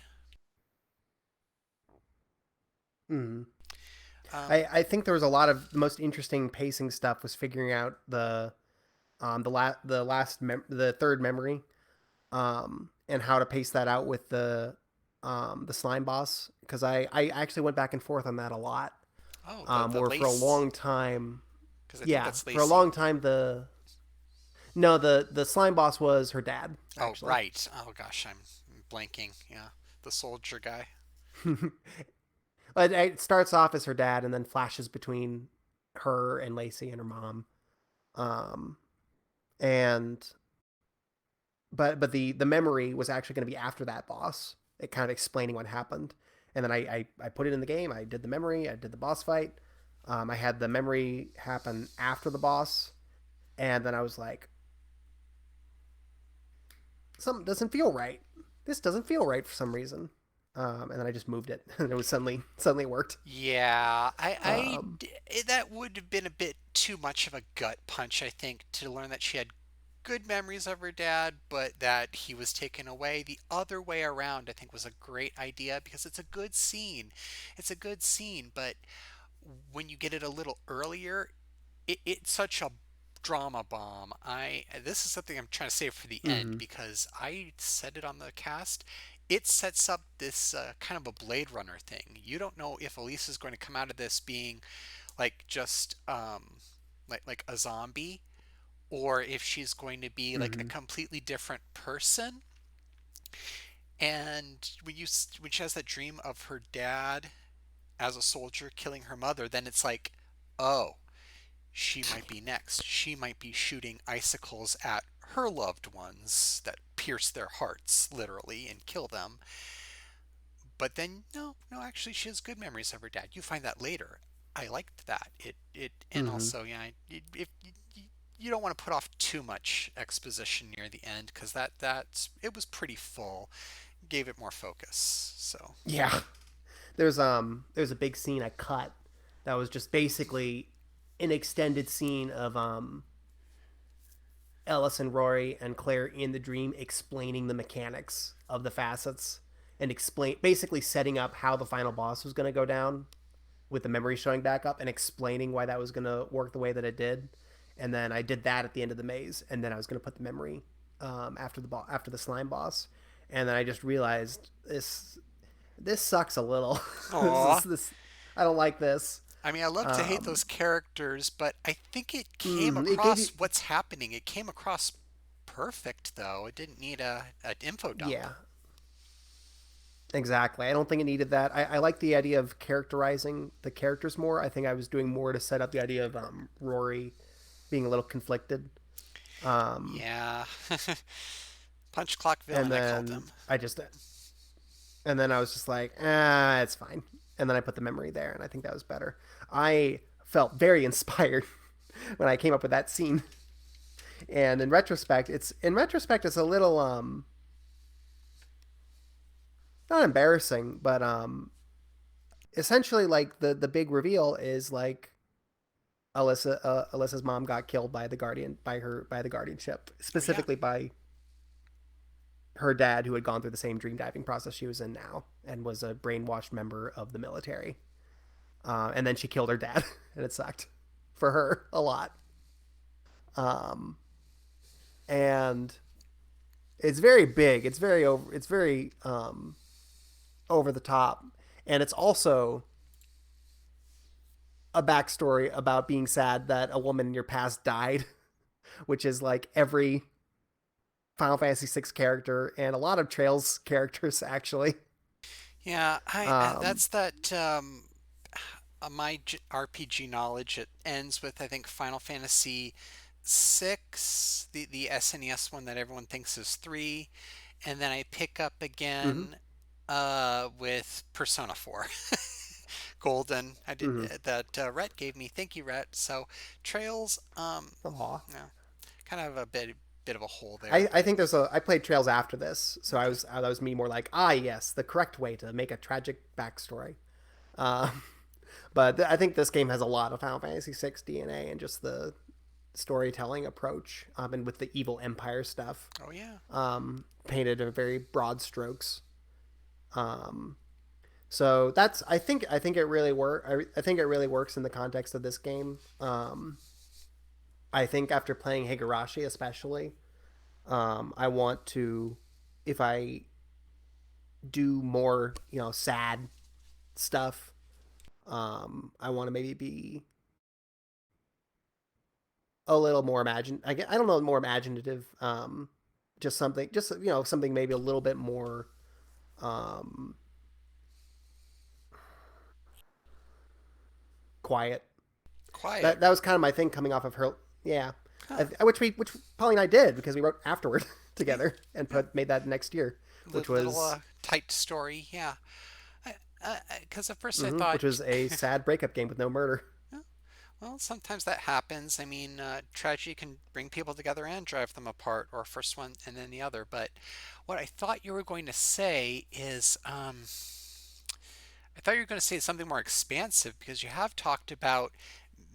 Mm. Um, I think there was a lot of the most interesting pacing stuff was figuring out the third memory, and how to pace that out with the slime boss, because I actually went back and forth on that a lot. oh, the Where for a lace, long time, because I think yeah, that's for a Lacey. long time the slime boss was her dad Oh, actually. right. Oh gosh, I'm blanking. Yeah, the soldier guy. But it starts off as her dad and then flashes between her and Lacey and her mom. Um, and but the memory was actually going to be after that boss. It kind of explaining what happened, and then I put it in the game. I did the memory. I did the boss fight. I had the memory happen after the boss, and then I was like, something doesn't feel right. This doesn't feel right for some reason. And then I just moved it, and it was suddenly worked. Yeah, Um, that would have been a bit too much of a gut punch, I think, to learn that she had good memories of her dad, but that he was taken away. The other way around, I think, was a great idea because it's a good scene. It's a good scene, but when you get it a little earlier, it's such a drama bomb. I This is something I'm trying to save for the end mm-hmm, because I said it on the cast. It sets up this kind of a Blade Runner thing. You don't know if Elise is going to come out of this being like just like a zombie, or if she's going to be like a mm-hmm, completely different person. And when she has that dream of her dad as a soldier killing her mother, then it's like, oh, she might be next. She might be shooting icicles at her loved ones that pierce their hearts, literally, and kill them. But then, no, no, actually, she has good memories of her dad. You find that later. I liked that. And mm-hmm. also, yeah, if you don't want to put off too much exposition near the end because it was pretty full. Gave it more focus. So, Yeah. There's a big scene I cut that was just basically an extended scene of Ellis and Rory and Claire in the dream explaining the mechanics of the facets and explain basically setting up how the final boss was going to go down with the memory showing back up and explaining why that was going to work the way that it did. And then I did that at the end of the maze, and then I was going to put the memory after the slime boss, and then I just realized this sucks a little. aw. This I don't like this. I mean, I love to hate those Um, characters, but I think it came it gave you, across what's happening. It came across perfect, though. It didn't need an info dump. yeah, exactly. I don't think it needed that. I like the idea of characterizing the characters more. I think I was doing more to set up the idea of Rory being a little conflicted. Um, Yeah. Punch clock and villain, I called then him. I was just like, it's fine. And then I put the memory there, and I think that was better. I felt very inspired when I came up with that scene. And in retrospect, it's a little not embarrassing, but essentially like the big reveal is like Alyssa's mom got killed by the guardianship, Oh, yeah. specifically by her dad, who had gone through the same dream diving process she was in now and was a brainwashed member of the military. And then she killed her dad, and it sucked for her a lot. Um, and it's very big. It's very over the top, and it's also a backstory about being sad that a woman in your past died, which is like every Final Fantasy VI character and a lot of Trails characters actually. Yeah, Um, that's that my RPG knowledge, it ends with I think Final Fantasy 6, the SNES one that everyone thinks is 3, and then I pick up mm-hmm, again with Persona 4. Golden. I did mm-hmm. that Rhett gave me. Thank you, Rhett. So Trails, Aw. no, kind of a bit of a hole there, I but think I played Trails after this, so okay. that was me more like, yes, the correct way to make a tragic backstory. But I think this game has a lot of Final Fantasy VI DNA and just the storytelling approach, and with the evil empire stuff, Oh yeah. painted in very broad strokes. Um, so that's I think it really I think it really works in the context of this game. I think after playing Higurashi, especially, I want to, if I do more, sad stuff, I want to maybe be a little more I don't know, more imaginative. Just something, something maybe a little bit more um, quiet. Quiet. That was kind of my thing coming off of her. Yeah, Huh. which Polly and I did because we wrote afterward Yeah. together and Yeah. made that next year, which Little was tight story. Yeah. Because at first I thought, which was a sad breakup game with no murder. yeah, well, sometimes that happens. I mean, tragedy can bring people together and drive them apart, or first one and then the other. But what I thought you were going to say is, I thought you were going to say something more expansive because you have talked about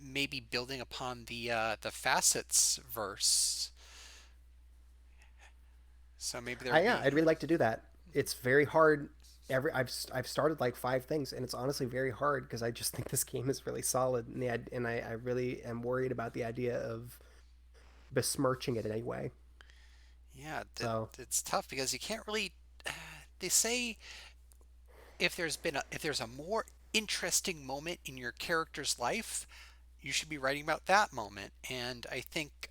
maybe building upon the Facets verse. So maybe there would Yeah, be. I'd really like to do that. It's very hard. I've started like 5 things, and it's honestly very hard because I just think this game is really solid, and I really am worried about the idea of besmirching it in any way. Yeah, So, it's tough because you can't really. They say if there's a more interesting moment in your character's life, you should be writing about that moment. And I think,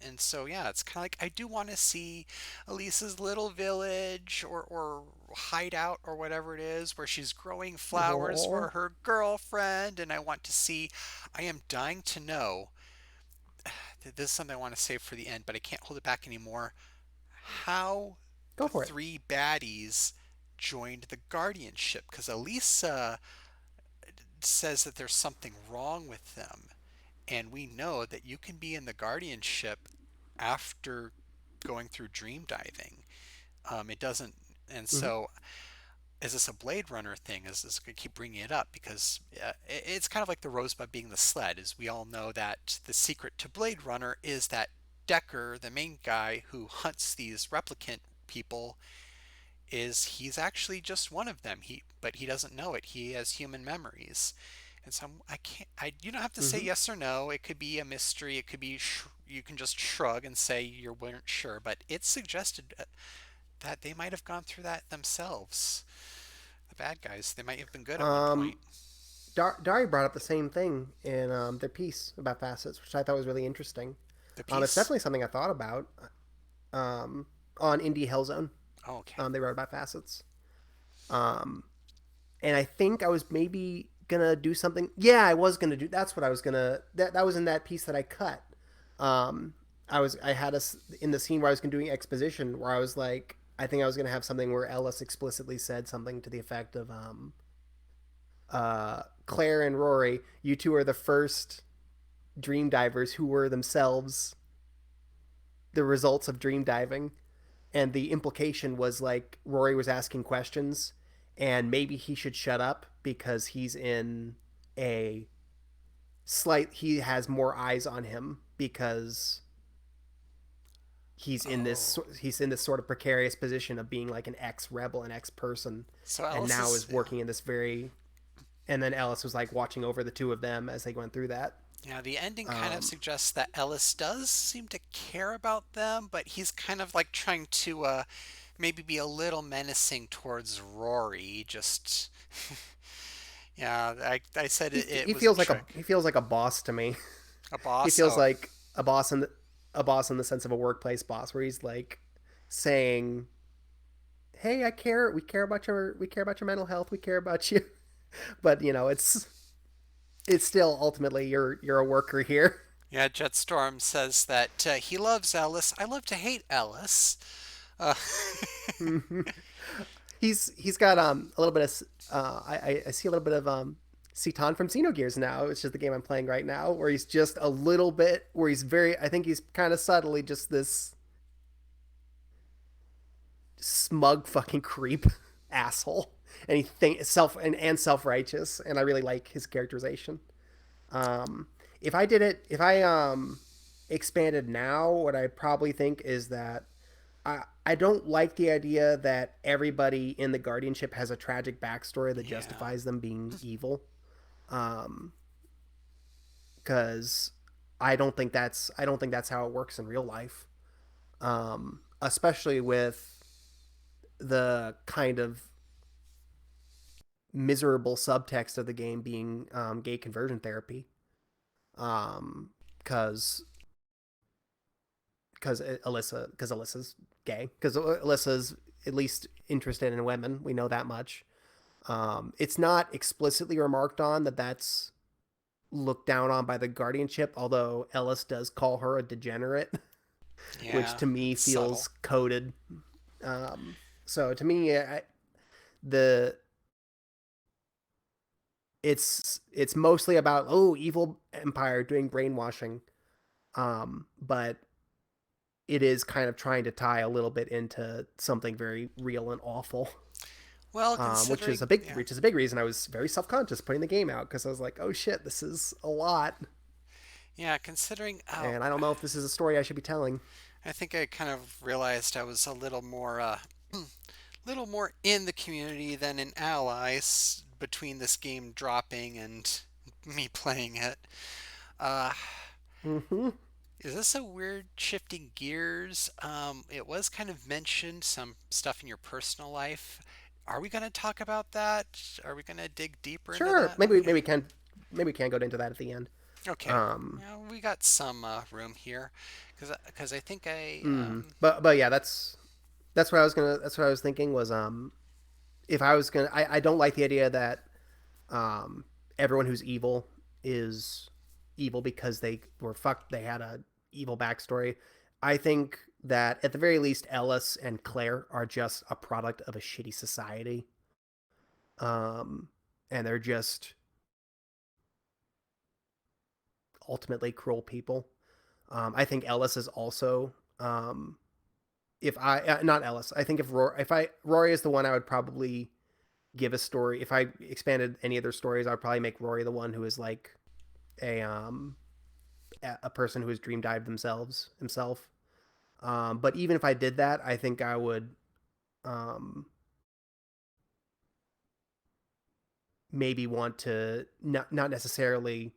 and so yeah, it's kind of like I do want to see Elisa's little village or hideout or whatever it is where she's growing flowers oh, for her girlfriend. And I want to see. I am dying to know. This is something I want to save for the end, but I can't hold it back anymore. How go the for it. three baddies joined the guardianship because Elisa says that there's something wrong with them. And we know that you can be in the guardianship after going through dream diving. It doesn't, and Mm-hmm. so is this a Blade Runner thing? Is this going to keep bringing it up? Because it's kind of like the rosebud being the sled. As we all know that the secret to Blade Runner is that Decker, the main guy who hunts these replicant people, is he's actually just one of them. But he doesn't know it. He has human memories, and so I can't. You don't have to say Mm-hmm. yes or no. It could be a mystery. It could be you can just shrug and say you weren't sure. But it's suggested that they might have gone through that themselves. The bad guys. They might have been good at one point. Um, Dari brought up the same thing in their piece about facets, which I thought was really interesting. The It's piece. definitely something I thought about. On Indie Hellzone, Oh, okay. they wrote about facets. Um, and I think I was maybe gonna do something. Yeah, I was gonna do. That's what I was gonna. That was in that piece that I cut. Um, I had us in the scene where I was gonna doing exposition where I was like, I think I was gonna have something where Ellis explicitly said something to the effect of, Claire and Rory, you two are the first dream divers who were themselves the results of dream diving, and the implication was like Rory was asking questions and maybe he should shut up because he's in a he has more eyes on him because Oh, he's in this sort of precarious position of being like an ex rebel, an ex person, so and Ellis now is is working in this very, and then Ellis was like watching over the two of them as they went through that. yeah. The ending kind of um suggests that Ellis does seem to care about them, but he's kind of like trying to maybe be a little menacing towards Rory. Just yeah, I said it was a trick. he feels like a boss to me. A He boss. feels Oh, like a boss in the sense of a workplace boss, where he's like saying, "Hey, we care about your mental health, we care about you," but it's still ultimately you're a worker here. yeah. Jetstorm says that he loves Ellis. I love to hate Ellis. Uh, He's got a little bit of I see a little bit of Citan from Xenogears now, which is the game I'm playing right now, where he's just a little bit where he's very I think he's kind of subtly just this smug fucking creep asshole. and he think self and self righteous, and I really like his characterization. If I did it, if I expanded now, what I probably think is that I don't like the idea that everybody in the guardianship has a tragic backstory that Yeah. justifies them being evil. Um, because I don't think that's how it works in real life. Especially with the kind of miserable subtext of the game being gay conversion therapy. Because because Alyssa's gay, because Alyssa's at least interested in women. We know that much. It's not explicitly remarked on that that's looked down on by the guardianship, although Ellis does call her a degenerate, which Yeah, to me it's subtle. feels coded. So to me, the it's mostly about evil empire doing brainwashing, but it is kind of trying to tie a little bit into something very real and awful. Well, Which is considering, a big yeah, which is a big reason I was very self conscious putting the game out, because I was like, oh shit, this is a lot, yeah, considering, oh, and I don't know if this is a story I should be telling. I think I kind of realized I was a little more in the community than an allies between this game dropping and me playing it. Uh, Mm-hmm. is this a weird shifting gears? It was kind of mentioned some stuff in your personal life. Are we going to talk about that? Are we going to dig deeper into Sure, that? Okay. maybe we can go into that at the end. Okay. Um, Yeah, we got some room here, because I think I but yeah, that's what I was gonna. That's what I was thinking was if I was gonna, I don't like the idea that everyone who's evil is evil because they were fucked. They had a evil backstory. I think that at the very least, Ellis and Claire are just a product of a shitty society. Um, and they're just ultimately cruel people. I think Ellis is also if I not Ellis. I think if I Rory is the one I would probably give a story. If I expanded any of their stories, I'd probably make Rory the one who is like a a person who has dream dived themselves himself. But even if I did that, I think I would um, maybe want to not necessarily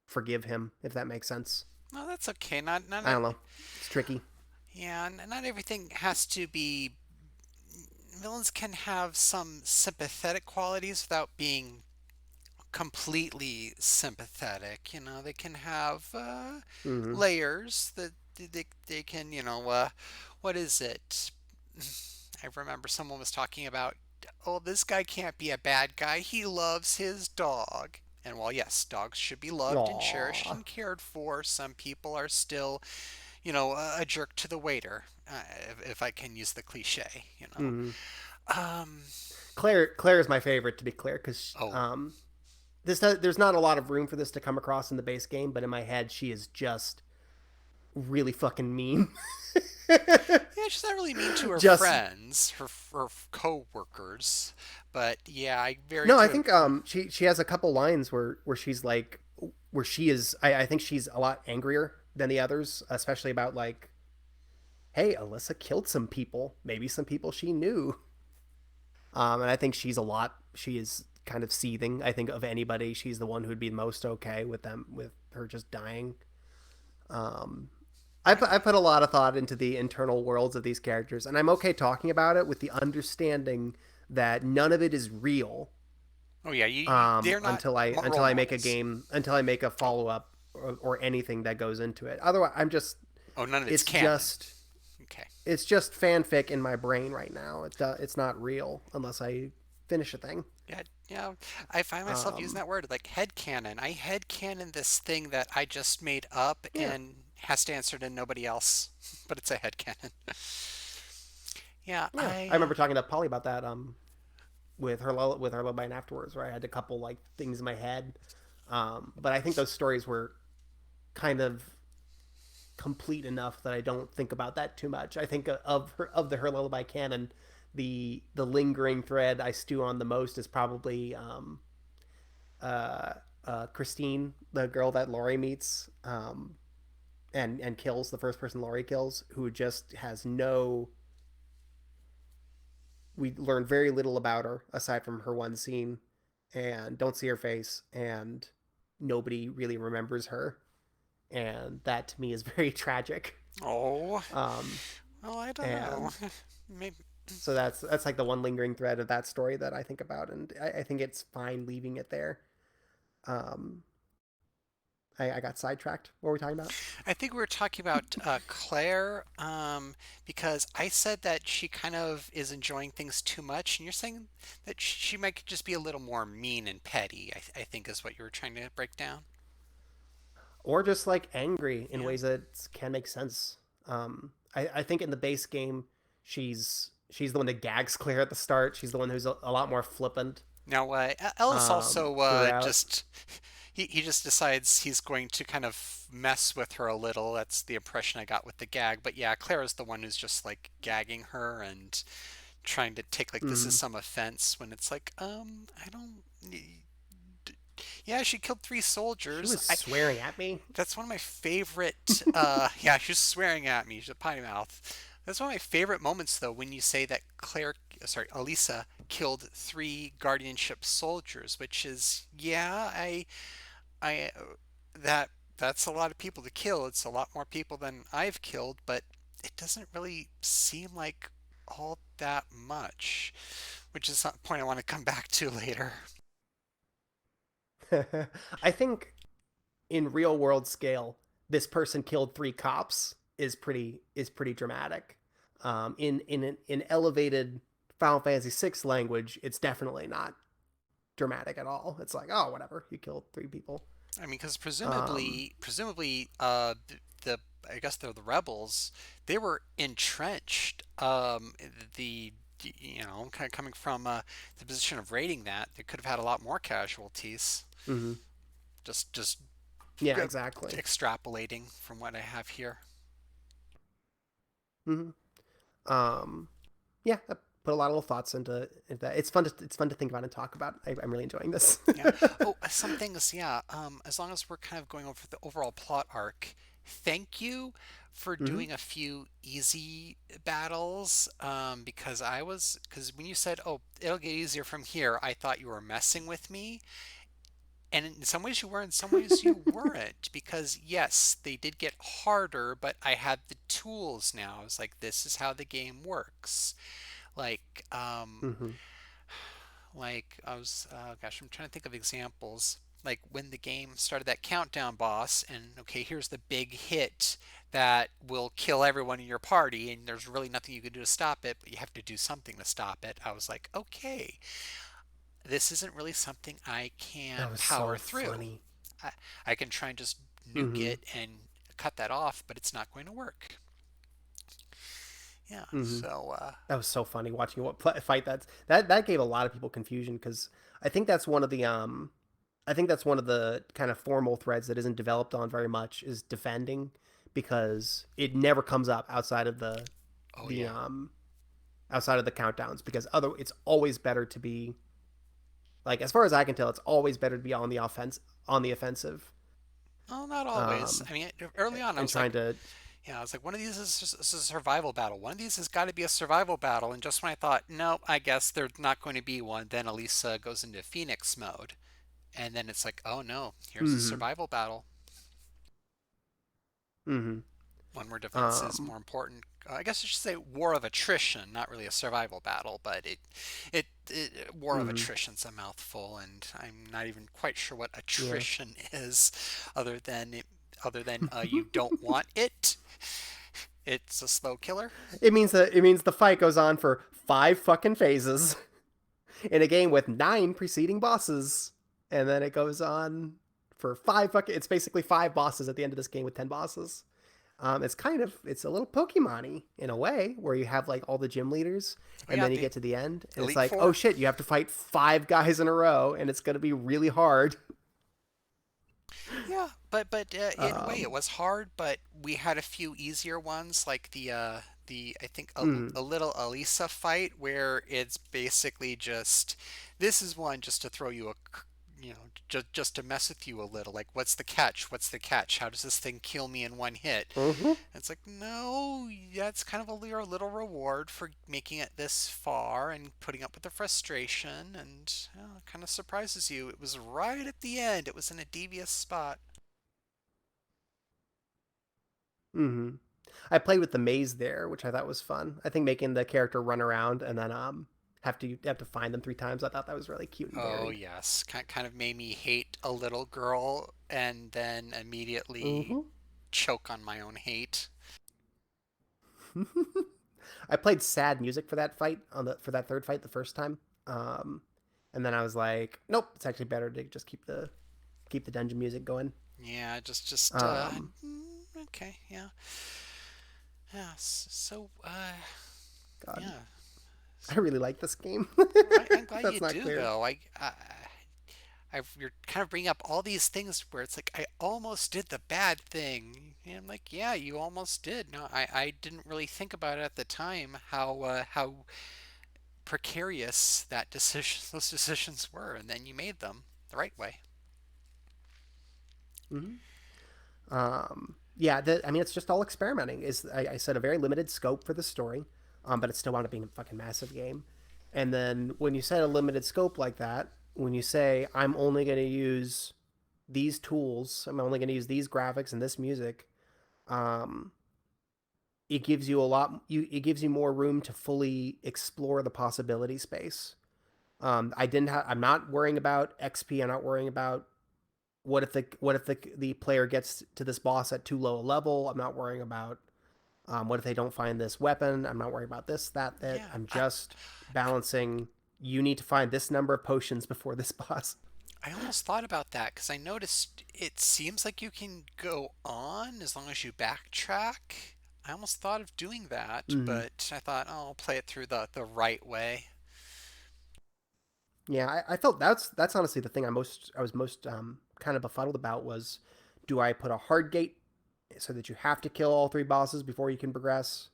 forgive him, if that makes sense. no, that's okay. Not I don't know. It's tricky. yeah, not everything has to be. Villains can have some sympathetic qualities without being completely sympathetic. You know, they can have Mm-hmm. layers that they can, what is it? I remember someone was talking about, oh, this guy can't be a bad guy. He loves his dog. And while, yes, dogs should be loved and cherished Aww. and cared for, some people are still, a jerk to the waiter, if I can use the cliche. Mm-hmm. Um, Claire is my favorite, to be clear, because oh, there's not a lot of room for this to come across in the base game, but in my head, she is just really fucking mean. yeah, she's not really mean to her Just friends, her co-workers, but yeah, I very no, I true. think she has a couple lines where she's like where she is. I think she's a lot angrier than the others, especially about like, hey, Alyssa killed some people, maybe some people she knew. And I think she's a lot. She is kind of seething. I think of anybody, she's the one who'd be most okay with them with her just dying. Um, I put a lot of thought into the internal worlds of these characters, and I'm okay talking about it with the understanding that none of it is real Oh yeah, they're not until role I make a models. game until I make a Oh, follow up or anything that goes into it. Otherwise, I'm just oh, none of it's it's canon. just Okay. it's just fanfic in my brain right now. It's not real unless I finish a thing. Yeah, yeah. I find myself using Um, that word like headcanon. I headcanon this thing that I just made up yeah, and has to answer to nobody else, but it's a headcanon. Yeah, yeah. I remember talking to Polly about that with her lullaby and afterwards, where I had a couple like things in my head. But I think those stories were kind of complete enough that I don't think about that too much. I think of the her lullaby canon the lingering thread I stew on the most is probably uh, Christine, the girl that Laurie meets, and kills, the first person Laurie kills, who just has no. We learn very little about her aside from her one scene, and don't see her face, and nobody really remembers her, and that to me is very tragic. Oh, Um, well, I don't know. and Maybe. so that's like the one lingering thread of that story that I think about, and I think it's fine leaving it there. Um, I got sidetracked. What were we talking about? I think we were talking about Claire, because I said that she kind of is enjoying things too much, and you're saying that she might just be a little more mean and petty, I think is what you were trying to break down. Or just like angry in Yeah. ways that can make sense. I think in the base game, she's the one that gags Claire at the start. She's the one who's a lot more flippant Now, Ellis also throughout. just he just decides he's going to kind of mess with her a little. That's the impression I got with the gag. But yeah, Clara's the one who's just like gagging her and trying to take like this is Mm. some offense when it's like, I don't. Yeah, she killed three She soldiers. was swearing at me. That's one of my favorite. Yeah, she's swearing at me. She's a potty mouth. That's one of my favorite moments, though, when you say that Elisa killed three guardianship soldiers, which is, yeah, that that's a lot of people to kill. It's a lot more people than I've killed, but it doesn't really seem like all that much, which is a point I want to come back to later. I think in real world scale, this person killed three cops is pretty dramatic. In elevated Final Fantasy VI language, it's definitely not dramatic at all. It's like, oh, whatever, you killed three people. I mean, because Um, presumably, the I guess they're the rebels. They were entrenched. The kind of coming from the position of raiding that, they could have had a lot more casualties. mm-hmm. Just Yeah, exactly. extrapolating from what I have here. Mm-hmm. Yeah, I put a lot of little thoughts into that. It's fun to think about and talk about. I'm really enjoying this. Yeah. Oh, some things. Yeah. As long as we're kind of going over the overall plot arc, thank you for Mm-hmm. doing a few easy battles. Because when you said, "Oh, it'll get easier from here," I thought you were messing with me. And in some ways you were, in some ways you weren't. Because yes, they did get harder, but I had the tools now. I was like, this is how the game works. Like, Mm-hmm. gosh, I'm trying to think of examples. Like when the game started that countdown boss, and okay, here's the big hit that will kill everyone in your party, and there's really nothing you can do to stop it, but you have to do something to stop it. I was like, okay, this isn't really something I That can was power so through. funny. I, I can try and just nuke Mm-hmm. it and cut that off, but it's not going to work. Yeah, Mm-hmm. so, That was so funny watching what fight that gave a lot of people confusion because I think that's one of the I think that's one of the kind of formal threads that isn't developed on very much is defending because it never comes up outside of oh the yeah. um outside of the countdowns because other it's always better to be like as far as I can tell it's always better to be on the offensive Well, not always. um I mean, early on, I and was trying like, to yeah, I was like, one of these is a survival battle. One of these has got to be a survival battle. And just when I thought, no, I guess there's not going to be one, then Elisa goes into Phoenix mode. And then it's like, oh no, here's a mhm survival battle. mhm One where defense is um more important. I guess I should say war of attrition, not really a survival battle, but war of mhm attrition's a mouthful, and I'm not even quite sure what yeah. attrition is, other than you don't want it. It's a slow killer. It means the fight goes on for 5 fucking phases in a game with 9 preceding bosses, and then it goes on for it's basically 5 bosses at the end of this game with 10 bosses. It's a little Pokemon-y in a way where you have like all the gym leaders, Oh and yeah, then you the get to the end, and it's Elite like, oh Four. shit, you have to fight 5 guys in a row, and it's gonna be really hard. Yeah, but in a way it Um, was hard, but we had a few easier ones like the I think Mm. a little Elisa fight where it's basically just this is one just to throw you a you know just to mess with you a little like what's the catch? What's the catch? How does this thing kill me in one hit? Mm-hmm. And it's like no, that's kind of a little reward for making it this far and putting up with the frustration and it kind of surprises you. It was right at the end. It was in a devious spot. Mm-hmm. I played with the maze there, which I thought was fun. I think making the character run around and then have to find them 3 times. I thought that was really cute and Oh, varied. yes. Kind of made me hate a little girl and then immediately Mm-hmm. choke on my own hate. I played sad music for that fight on the for that third fight the first time, um, and then I was like, nope, it's actually better to just keep the dungeon music going. Yeah, Um, okay, yeah. Yeah, so, God, yeah. I really like this game. I'm glad you That's not do, clear. though. You're kind of bringing up all these things where it's like, I almost did the bad thing. And I'm like, yeah, you almost did. No, I didn't really think about it at the time, how precarious that decision those decisions were, and then you made them the right way. Hmm. Yeah, I mean, it's just all experimenting. Is I said a very limited scope for the story, but it still wound up being a fucking massive game. And then when you set a limited scope like that, when you say I'm only going to use these tools, I'm only going to use these graphics and this music, um, it gives you a lot. It gives you more room to fully explore the possibility space. I didn't have. I'm not worrying about XP. I'm not worrying about what if the player gets to this boss at too low a level. I'm not worrying about what if they don't find this weapon. I'm not worrying about this, that. Yeah, I'm just balancing. You need to find this number of potions before this boss. I almost thought about that because I noticed it seems like you can go on as long as you backtrack. I almost thought of doing that, Mm-hmm. but I thought, oh, I'll play it through the right way. Yeah, I felt that's honestly the thing I was most kind of befuddled about was, do I put a hard gate so that you have to kill all 3 bosses before you can progress,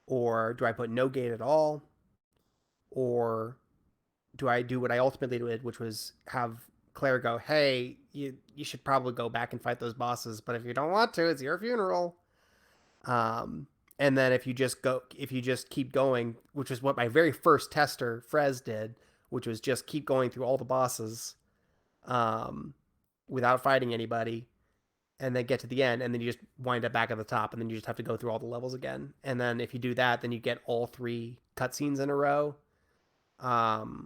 or do I put no gate at all, or do I do what I ultimately did, which was have Claire go, "Hey, you should probably go back and fight those bosses, but if you don't want to, it's your funeral." Um, and then if you just keep going, which is what my very first tester Frez did, which was just keep going through all the bosses, um, without fighting anybody, and then get to the end, and then you just wind up back at the top, and then you just have to go through all the levels again. And then if you do that, then you get all 3 cutscenes in a row,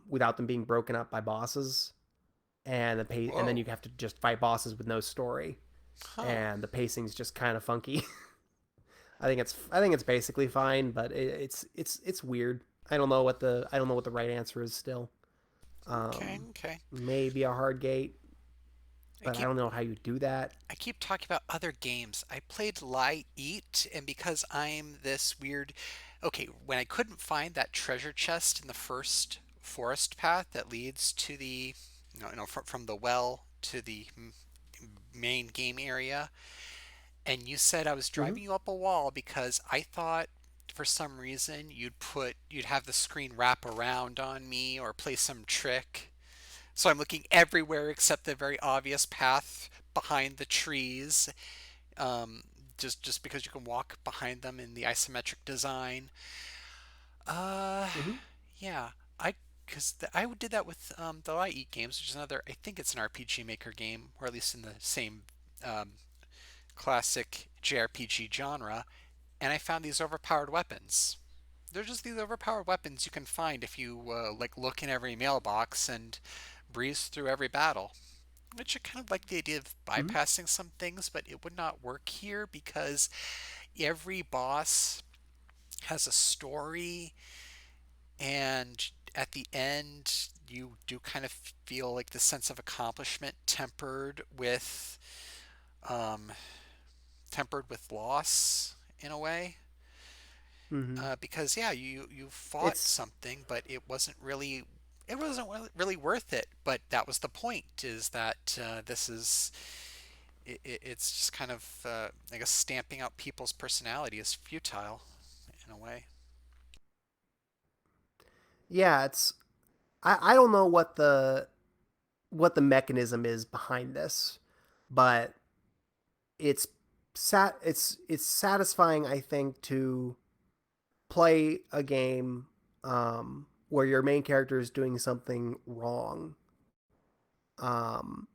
without them being broken up by bosses, and then Whoa. you have to just fight bosses with no story, Huh. and the pacing's just kind of funky. I think it's basically fine, but it's weird. I don't know what the right answer is still. Okay, Um, okay. Maybe a hard gate, I but I keep don't know how you do that. I keep talking about other games. I played Lie Eat, and because I'm this weird. Okay, when I couldn't find that treasure chest in the first forest path that leads to the, from the well to the main game area, and you said I was Mm-hmm. driving you up a wall because I thought for some reason you'd have the screen wrap around on me or play some trick. So I'm looking everywhere except the very obvious path behind the trees, um, just because you can walk behind them in the isometric design. Uh, Mm-hmm. yeah, I because I did that with the Light Eat games, which is another. I think it's an RPG Maker game, or at least in the same um, classic JRPG genre. And I found these overpowered weapons. They're just these overpowered weapons you can find if you like look in every mailbox and breeze through every battle. Which I kind of like the idea of Mm-hmm. bypassing some things, but it would not work here because every boss has a story, and at the end, you do kind of feel like the sense of accomplishment um, tempered with loss in a way. Mm-hmm. Because yeah, you fought It's something, but it wasn't really worth it. But that was the point, is that it's just kind of I guess stamping out people's personality as futile in a way. Yeah, it's I don't know what the mechanism is behind this, but it's it's satisfying, I think, to play a game where your main character is doing something wrong, um,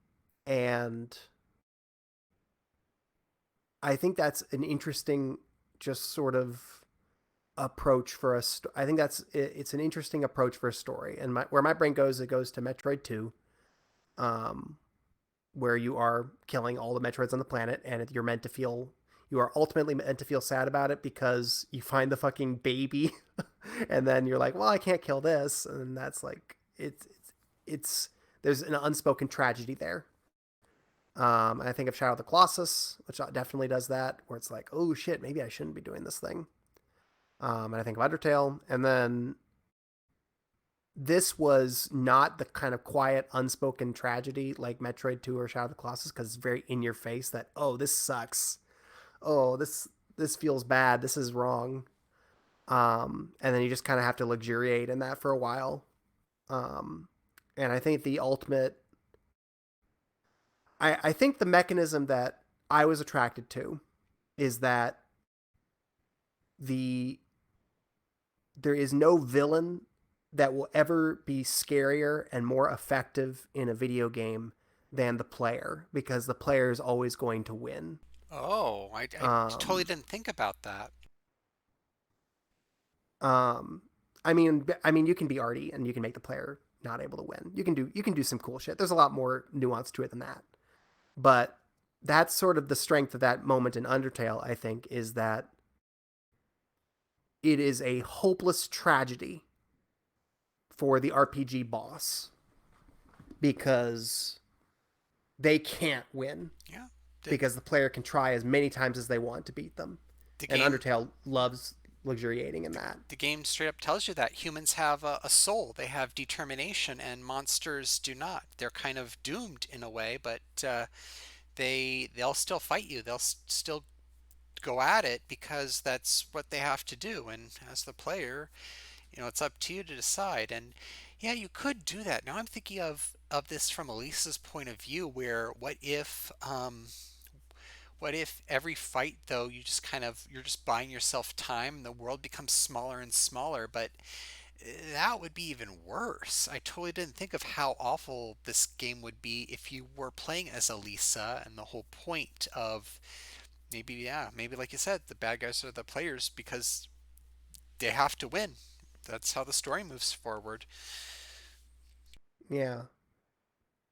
and I think that's an interesting, just sort of approach for a. I think it's an interesting approach for a story, and where my brain goes, it goes to Metroid Two, um, where you are killing all the Metroids on the planet, and you're meant to feel. You are ultimately meant to feel sad about it because you find the fucking baby, and then you're like, "Well, I can't kill this," and that's like it's there's an unspoken tragedy there. And I think of Shadow of the Colossus, which definitely does that, where it's like, oh shit, maybe I shouldn't be doing this thing. And I think of Undertale, and then this was not the kind of quiet, unspoken tragedy like Metroid 2 or Shadow of the Colossus, because it's very in your face that, oh, this sucks. Oh, this feels bad. This is wrong. And then you just kind of have to luxuriate in that for a while. Um, and I think the ultimate, I think the mechanism that I was attracted to is that the there is no villain that will ever be scarier and more effective in a video game than the player, because the player is always going to win. Oh, I totally Um, didn't think about that. um, I mean, you can be arty and you can make the player not able to win. You can do some cool shit. There's a lot more nuance to it than that, but that's sort of the strength of that moment in Undertale. I think is that it is a hopeless tragedy for the RPG boss because they can't win Yeah. The because the player can try as many times as they want to beat them. the And game Undertale loves luxuriating in that. the game straight up tells you that humans have a soul. They have determination, and monsters do not. They're kind of doomed in a way, but they'll still fight you. They'll still go at it because that's what they have to do. And as the player, it's up to you to decide. And yeah, you could do that. Now I'm thinking of this from Elisa's point of view, where what if every fight though you're just buying yourself time and the world becomes smaller and smaller, but that would be even worse. I totally didn't think of how awful this game would be if you were playing as Elisa, and the whole point of maybe, yeah, maybe like you said, the bad guys are the players because they have to win. That's how the story moves forward. Yeah,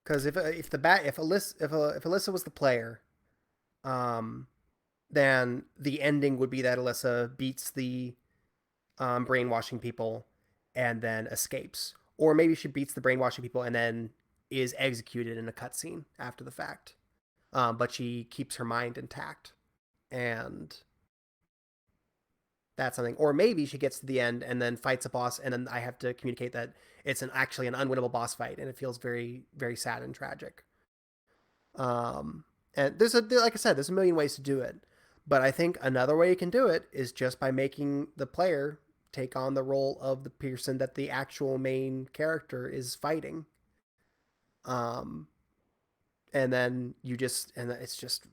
because if the bat if Alyssa was the player, um, then the ending would be that Alyssa beats the brainwashing people and then escapes, or maybe she beats the brainwashing people and then is executed in a cutscene after the fact. But she keeps her mind intact, and that's something. Or maybe she gets to the end and then fights a boss, and then I have to communicate that it's actually an unwinnable boss fight, and it feels very very sad and tragic. Um, and like I said, there's a million ways to do it, but I think another way you can do it is just by making the player take on the role of the person that the actual main character is fighting. Um, and then you just and it's just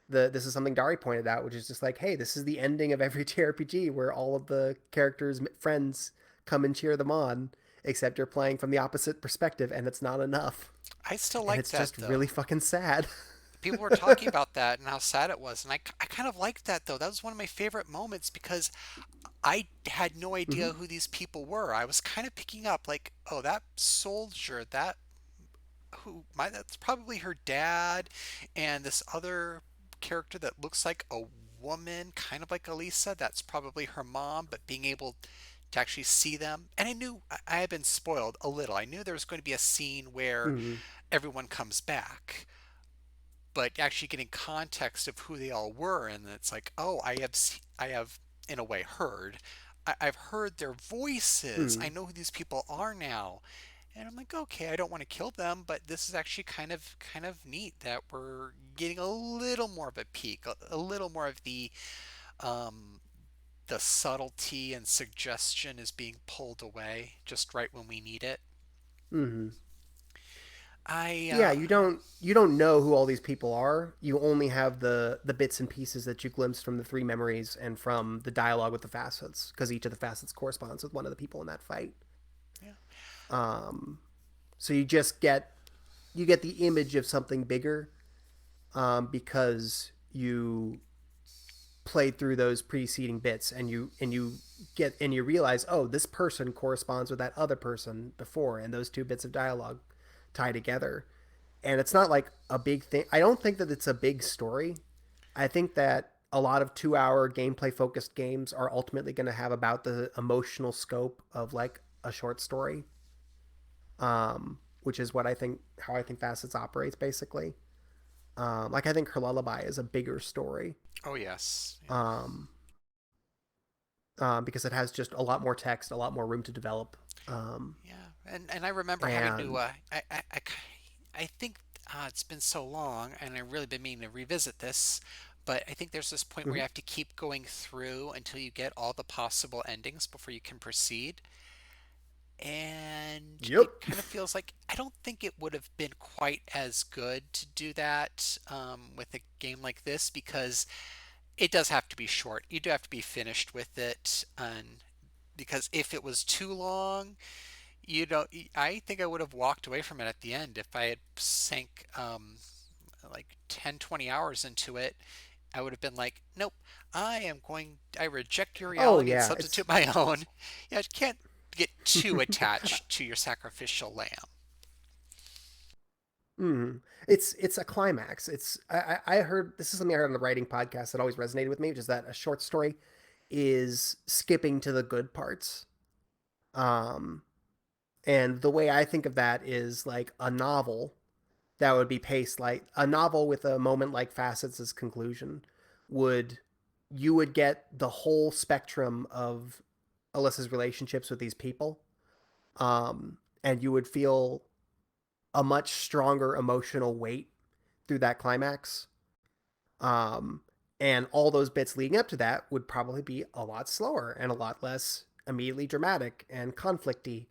this is something Dari pointed out, which is just like, hey, this is the ending of every JRPG where all of the characters' friends come and cheer them on, except you're playing from the opposite perspective, and it's not enough, I still and like it's that just really though. fucking sad. People were talking about that and how sad it was, and I kind of liked that though. That was one of my favorite moments because I had no Mm-hmm. idea who these people were. I was kind of picking up like, oh, that soldier, that's probably her dad, and this other character that looks like a woman, kind of like Elisa, that's probably her mom, but being able to actually see them. And I knew I had been spoiled a little. I knew there was going to be a scene where Mm-hmm. everyone comes back, but actually getting context of who they all were, and it's like, oh, I have in a way heard. I've heard their voices. I Mm-hmm. know who these people are now. And I'm like, okay, I don't want to kill them, but this is actually kind of neat that we're getting a little more of a peek, a little more of the um, the subtlety and suggestion is being pulled away just right when we need it. Hmm. I Yeah, you don't know who all these people are. You only have the bits and pieces that you glimpsed from the three memories and from the dialogue with the facets, because each of the facets corresponds with one of the people in that fight. Yeah. Um, so you get the image of something bigger, because you played through those preceding bits, and you realize, oh, this person corresponds with that other person before, and those two bits of dialogue tie together. And it's not like a big thing. I don't think that it's a big story. I think that a lot of 2-hour gameplay focused games are ultimately going to have about the emotional scope of like a short story, which is what I think, how I think Facets operates basically. Like I think her lullaby is a bigger story, Oh yes. Yeah. um, because it has just a lot more text, a lot more room to develop, Yeah. And I remember having to and I think it's been so long, and I've really been meaning to revisit this. But I think there's this point where mhm. you have to keep going through until you get all the possible endings before you can proceed. And Yep. it kind of feels like I don't think it would have been quite as good to do that with a game like this, because it does have to be short. You do have to be finished with it, and because if it was too long, you know, I think I would have walked away from it at the end if I had sank like 10, 20 hours into it. I would have been like, nope, I reject your Oh reality and yeah, it's substitute my own. You can't get too attached to your sacrificial lamb. mm, it's a climax. I heard, this is something I heard on the writing podcast that always resonated with me, which is that a short story is skipping to the good parts. Um, and the way I think of that is like a novel that would be paced like a novel with a moment like Facets' conclusion would you would get the whole spectrum of Alyssa's relationships with these people, and you would feel a much stronger emotional weight through that climax. Um, and all those bits leading up to that would probably be a lot slower and a lot less immediately dramatic and conflicty,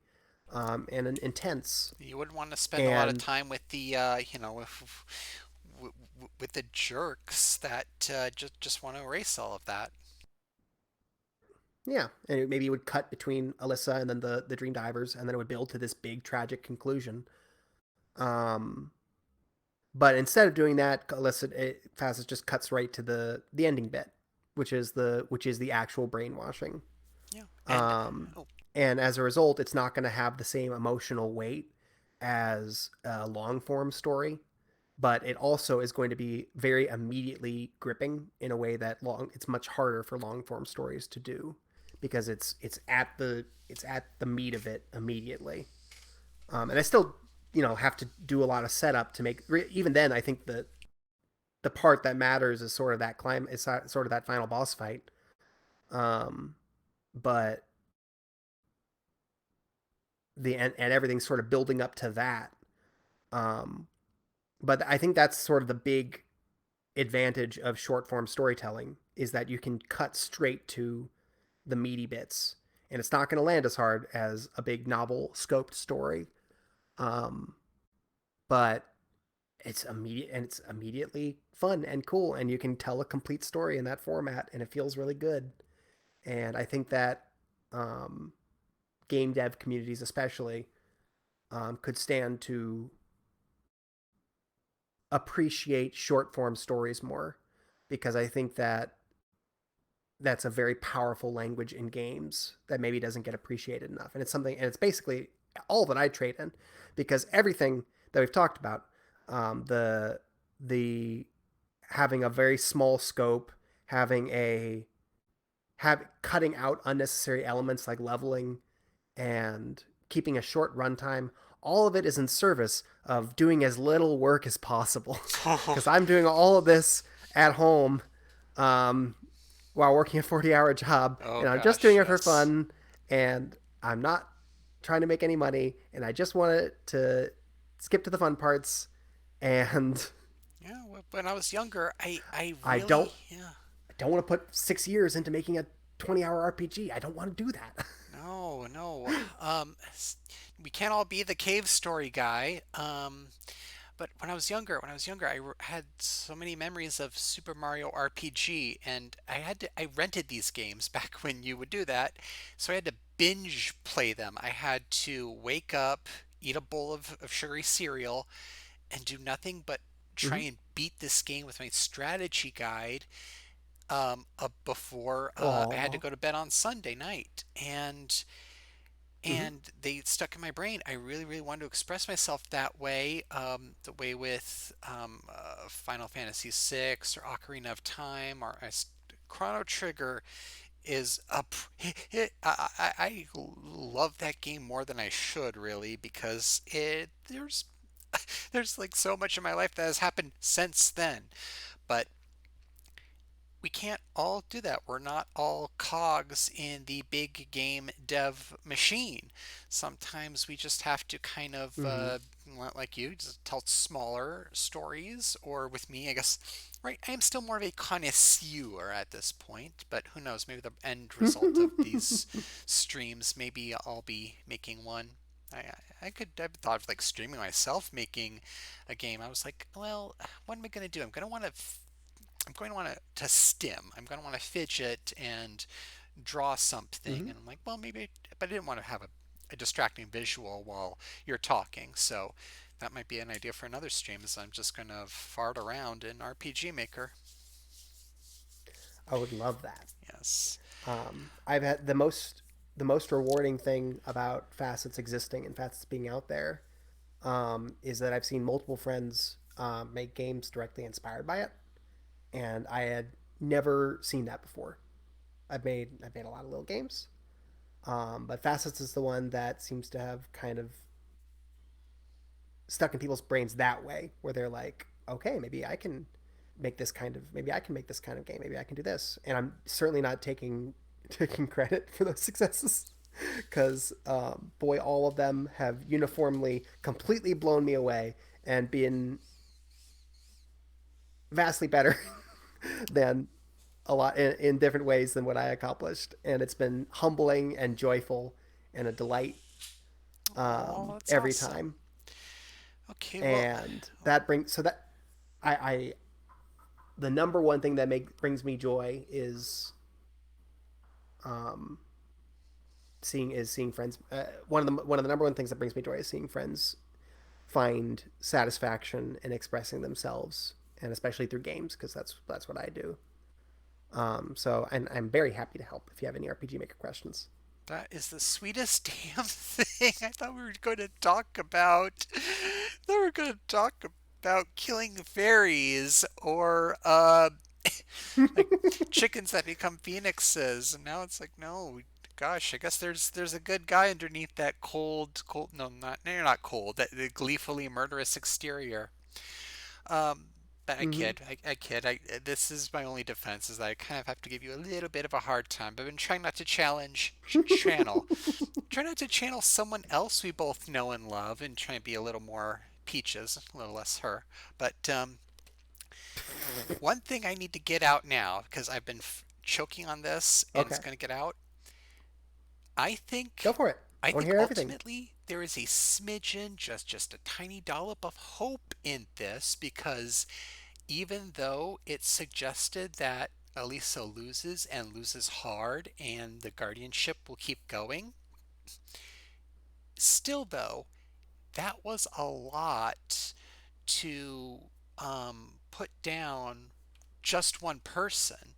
and intense. You wouldn't want to spend a lot of And time with the, with the jerks that just want to erase all of that. yeah, and maybe it would cut between Alyssa and then the Dream Divers, and then it would build to this big tragic conclusion. Um, but instead of doing that, Facets just cuts right to the ending bit, which is the actual brainwashing. Yeah, and Um, oh, and as a result, it's not going to have the same emotional weight as a long form story, but it also is going to be very immediately gripping in a way that it's much harder for long form stories to do, because it's at the meat of it immediately. And I still have to do a lot of setup to make, even then I think that the part that matters is sort of that climb is sort of that final boss fight. um but and everything's sort of building up to that. um but I think that's sort of the big advantage of short form storytelling, is that you can cut straight to the meaty bits, and it's not going to land as hard as a big novel scoped story. um but it's immediately fun and cool, and you can tell a complete story in that format, and it feels really good. And I think that, um, game dev communities especially, could stand to appreciate short form stories more, because I think that that's a very powerful language in games that maybe doesn't get appreciated enough. And it's basically all that I trade in, because everything that we've talked about, the having a very small scope, having a have cutting out unnecessary elements like leveling, and keeping a short runtime, all of it is in service of doing as little work as possible. Because I'm doing all of this at home, um, while working a 40-hour job, oh and I'm just gosh, doing it for yes. fun, and I'm not trying to make any money, and I just want it to skip to the fun parts. And Yeah, when I was younger, I I really, don't yeah. I don't want to put 6 years into making a 20-hour RPG. I don't want to do that. No, no. We can't all be the cave story guy. But when I was younger, had so many memories of Super Mario RPG, and I rented these games back when you would do that, so I had to binge play them. I had to wake up, eat a bowl of sugary cereal, and do nothing but try Hmm. and beat this game with my strategy guide before I had to Oh. go to bed on Sunday night. Hmm. And they stuck in my brain. I really, really wanted to express myself that way, the way with Final Fantasy VI or Ocarina of Time or Chrono Trigger is up. I love that game more than I should, really, because there's like so much in my life that has happened since then. But we can't all do that. We're not all cogs in the big game dev machine. Sometimes we just have to kind of, Hmm. like you, just tell smaller stories. Or with me, I guess, right? I am still more of a connoisseur at this point, but who knows? Maybe the end result of these streams, maybe I'll be making one. I've thought of like streaming myself making a game. I was like, well, what am I going to do? I'm going to want to stim. I'm going to want to fidget and draw something. Hmm. And I'm like, well, maybe, but I didn't want to have a distracting visual while you're talking. So that might be an idea for another stream is I'm just going to fart around in RPG Maker. I would love that. Yes. I've had the most rewarding thing about Facets existing and Facets being out there is that I've seen multiple friends make games directly inspired by it, and I had never seen that before. I've made a lot of little games, but Facets is the one that seems to have kind of stuck in people's brains that way, where they're like, okay, maybe I can make this kind of game, maybe I can do this, and I'm certainly not taking credit for those successes because boy, all of them have uniformly completely blown me away and been vastly better than a lot in different ways than what I accomplished, and it's been humbling and joyful and a delight Oh, that's every awesome. time. Okay, well, And that brings so that I the number one thing that brings me joy is um, seeing friends. One of the number one things that brings me joy is seeing friends find satisfaction in expressing themselves, and especially through games because that's what I do. So I'm very happy to help if you have any RPG Maker questions. that is the sweetest damn thing. I thought we were going to talk about. I thought we were going to talk about killing fairies or like chickens that become phoenixes, and now it's like no. Gosh, I guess there's a good guy underneath that cold. No, not no, you're not cold. That the gleefully murderous exterior. Um, but I Mm-hmm. kid. I kid. This is my only defense is that I kind of have to give you a little bit of a hard time. But I've been trying not to challenge channel. Try not to channel someone else we both know and love, and try and be a little more Peaches, a little less her. But one thing I need to get out now because I've been choking on this and it's Okay, going to get out. I go think for it. I I want to think hear everything. ultimately there is a smidgen, just a tiny dollop of hope in this because even though it's suggested that Elisa loses and loses hard and the guardianship will keep going, still though, that was a lot to put down just one person.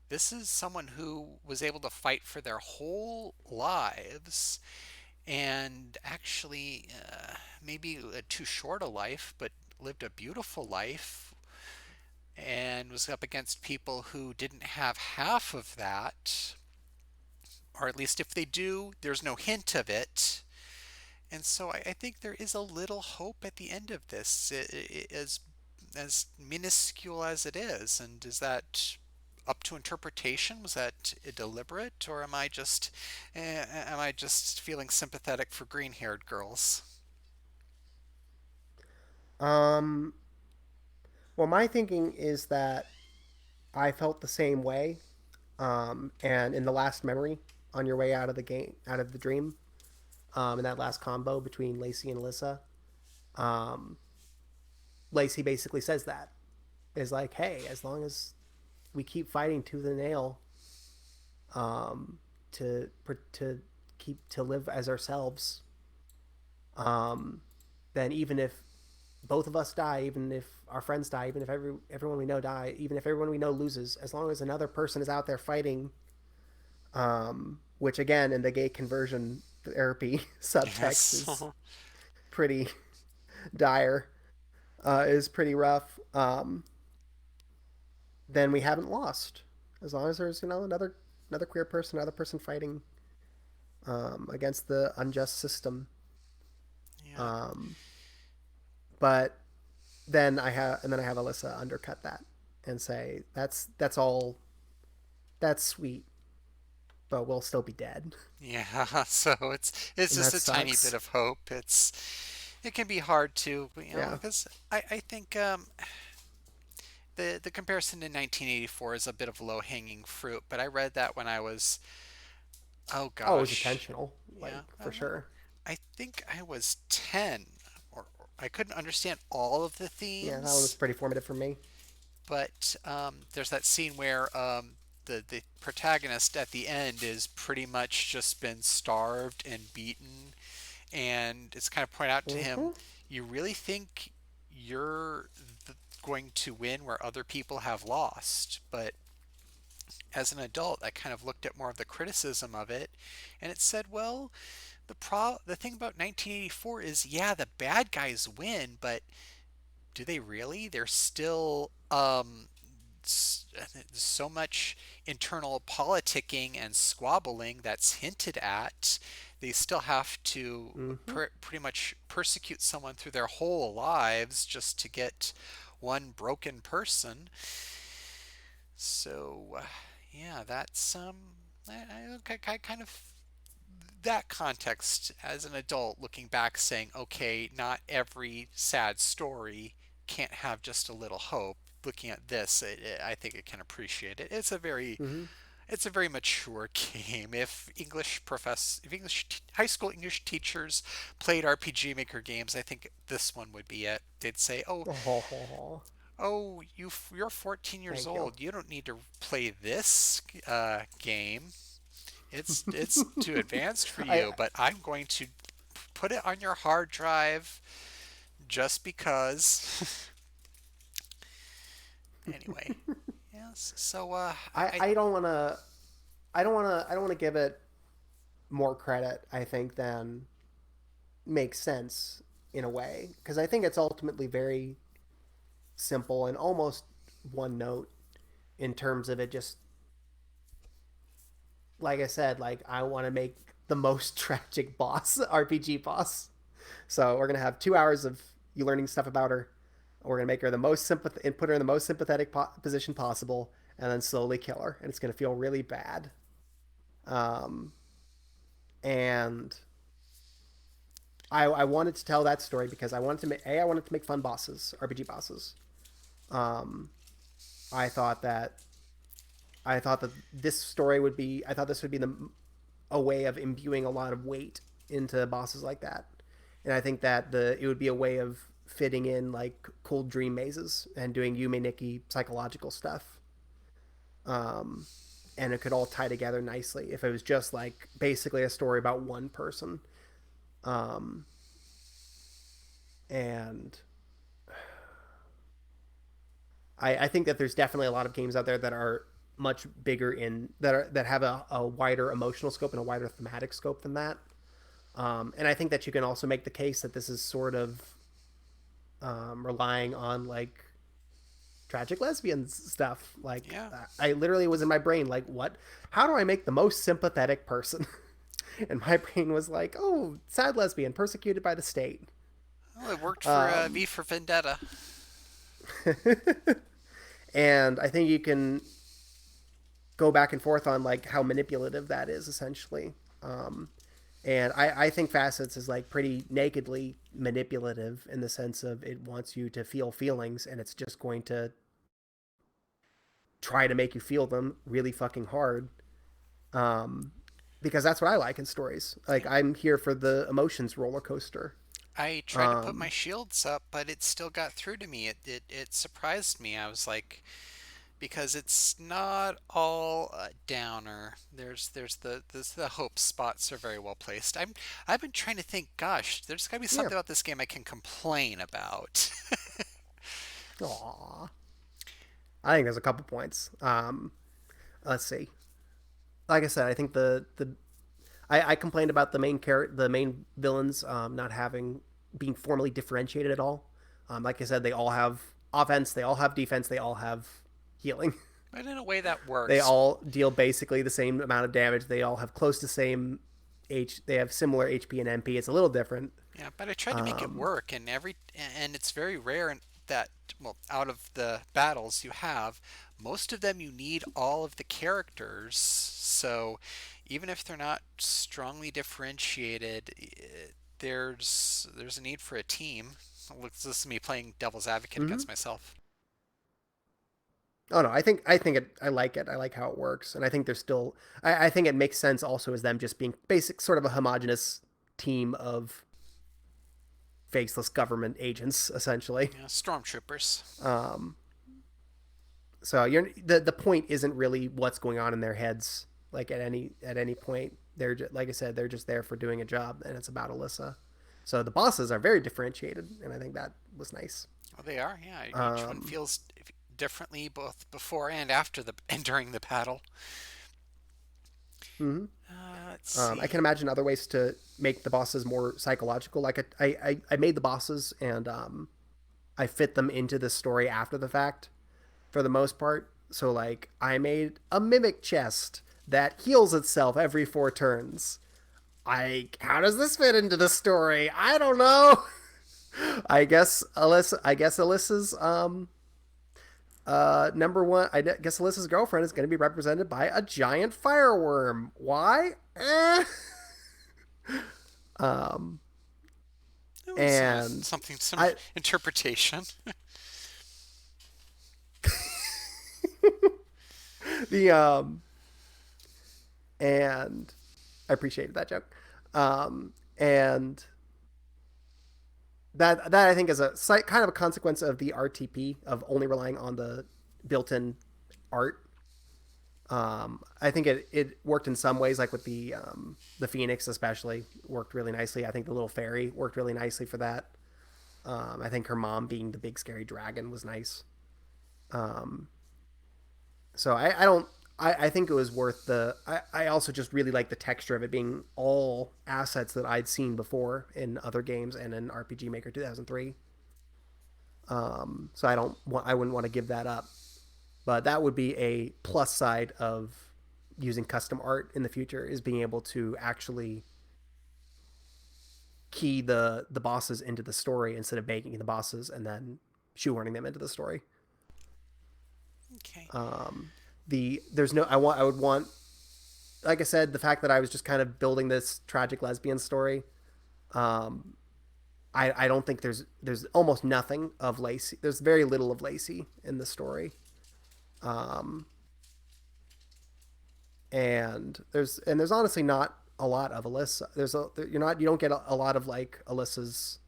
This is someone who was able to fight for their whole lives and actually maybe too short a life, but lived a beautiful life and was up against people who didn't have half of that, or at least if they do, there's no hint of it. And so I think there is a little hope at the end of this, as minuscule as it is. And is that up to interpretation? Was that deliberate, or am I just feeling sympathetic for green-haired girls? Um, well, my thinking is that I felt the same way, And in the last memory, on your way out of the game, out of the dream, in that last combo between Lacey and Alyssa, um, Lacey basically says that is like, hey, as long as we keep fighting tooth and nail, um, to keep to live as ourselves, um, then even if both of us die, even if our friends die, even if everyone we know die, even if everyone we know loses, as long as another person is out there fighting, which again in the gay conversion therapy subtext Yes. is pretty dire, is pretty rough. Then we haven't lost. As long as there's another queer person, another person fighting against the unjust system. Yeah. Um, but then I have Alyssa undercut that and say that's all that's sweet, but we'll still be dead, Yeah. So it's and just that a tiny bit sucks. of hope. It can be hard to, Yeah. because I think the comparison to 1984 is a bit of low hanging fruit. But I read that when I was, oh Oh, it was gosh, intentional, like yeah, for sure. I think I was 10, or I couldn't understand all of the Yeah, that one was themes. pretty formative for me. But there's that scene where the protagonist at the end is pretty much just been starved and beaten, and it's kind of point out to him, Mm-hmm. you really think you're going to win where other people have lost? But as an adult, I kind of looked at more of the criticism of it, and it said, well, the thing about 1984 is, yeah, the bad guys win, but do they really? They're still so much internal politicking and squabbling that's hinted at. They still have to Mm-hmm. pretty much persecute someone through their whole lives just to get one broken person. So, yeah, that's I kind of that context as an adult looking back saying, okay, not every sad story can't have just a little hope. Looking at this, I think it can appreciate it. Mm-hmm. It's a very mature game. If high school English teachers played RPG Maker games, I think this one would be it. They'd say, Oh, "Oh, you're 14 years thank you. old. You don't need to play this game. It's too advanced for I you, but I'm going to put it on your hard drive just because." Anyway, yes. So I I don't want to I don't want to give it more credit, I think, than makes sense in a way, because I think it's ultimately very simple and almost one note in terms of it. Just like I said, like I want to make the most tragic boss RPG boss. So we're gonna have 2 hours of you learning stuff about her. We're gonna make her the most sympath and put her in the most sympathetic position possible, and then slowly kill her, and it's gonna feel really bad. Um, and I wanted to tell that story because I wanted to make fun bosses, RPG bosses. Um, I thought that I thought that this story would be I thought this would be a way of imbuing a lot of weight into bosses like that, and I think that the it would be a way of fitting in like cool dream mazes and doing Yume Nikki psychological stuff. Um, and it could all tie together nicely if it was just like basically a story about one person. Um, and I think that there's definitely a lot of games out there that are much bigger that have a wider emotional scope and a wider thematic scope than that. And I think that you can also make the case that this is sort of relying on like tragic lesbians stuff. Like yeah, I literally was in my brain like, what? How do I make the most sympathetic person? And my brain was like, oh, sad lesbian persecuted by the state. well, it worked for V Um, for Vendetta. and I think you can go back and forth on like how manipulative that is essentially. And I think Facets is like pretty nakedly manipulative in the sense of it wants you to feel feelings and it's just going to try to make you feel them really fucking hard. Um, because that's what I like in stories. Like Yeah. I'm here for the emotions roller coaster. I tried to put my Um, shields up, but it still got through to me. It surprised me. I was like, because it's not all downer. The hope spots are very well placed. I've been trying to think. Gosh, there's got to be yeah. something about this game I can complain about. Aw. I think there's a couple points. Let's see. Like I said, I think I complained about the main villains not having being formally differentiated at all. Like I said, they all have offense, they all have defense, they all have healing. But in a way that They works. all deal basically the same amount of damage. They all have close to same H. They have similar HP and MP. It's a little different. Yeah, but I tried to make it Um, work, and it's very rare that, well, out of the battles you have, most of them you need all of the characters. So even if they're not strongly differentiated, there's a need for a team. This is me playing devil's advocate mm-hmm. against myself. Oh no, I think it. I like it. I like how it works, and I think there's still. I think it makes sense also as them just being basic, sort of a homogenous team of faceless government agents, essentially. Yeah, stormtroopers. Um, so you're the point isn't really what's going on in their heads. Like at any point, they're just, like I said, they're just there for doing a job, and it's about Alyssa. So the bosses are very differentiated, and I think that was nice. Well, they are. Yeah, each one Um, feels differently both before and after the and during the battle. mm-hmm. Let's I can see. imagine other ways to make the bosses more psychological. Like I made the bosses and I fit them into the story after the fact for the most part. So like I made a mimic chest that heals itself every 4 turns. How does this fit into the story? I don't know. I guess Alyssa's number one. I guess Alyssa's girlfriend is going to be represented by a giant fireworm. Why? Um, It was and some I interpretation. the and I appreciated that joke. And that I think is a kind of a consequence of the RTP of only relying on the built-in art. I think it worked in some ways, like with the Phoenix especially worked really nicely. I think the little fairy worked really nicely for that. I think her mom being the big scary dragon was nice. Um, so I don't. I think it was worth the. I also just really like the texture of it being all assets that I'd seen before in other games and in RPG Maker 2003. So I wouldn't want to give that up. But that would be a plus side of using custom art in the future is being able to actually key the bosses into the story instead of making the bosses and then shoehorning them into the story. Okay. There's no I would want, like I said, the fact that I was just kind of building this tragic lesbian story. Um, I don't think there's almost nothing of Lacey. There's very little of Lacey in the story. Um, and there's honestly not a lot of Alyssa. You don't get a lot of like Alyssa's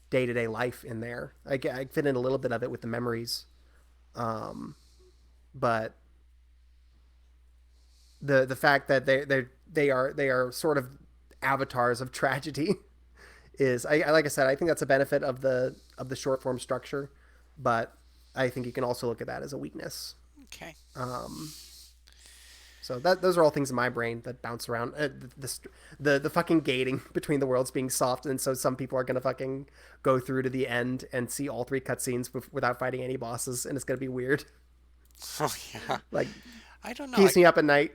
day to day life in there. I fit in a little bit of it with the memories, um, but the fact that they are sort of avatars of tragedy is I like I said I think that's a benefit of the short form structure, but I think you can also look at that as a weakness. Okay. Um, so that those are all things in my brain that bounce around. The fucking gating between the worlds being soft, and so some people are gonna fucking go through to the end and see all 3 cutscenes without fighting any bosses, and it's gonna be weird. Oh yeah. Like I don't know. keeps me up at night.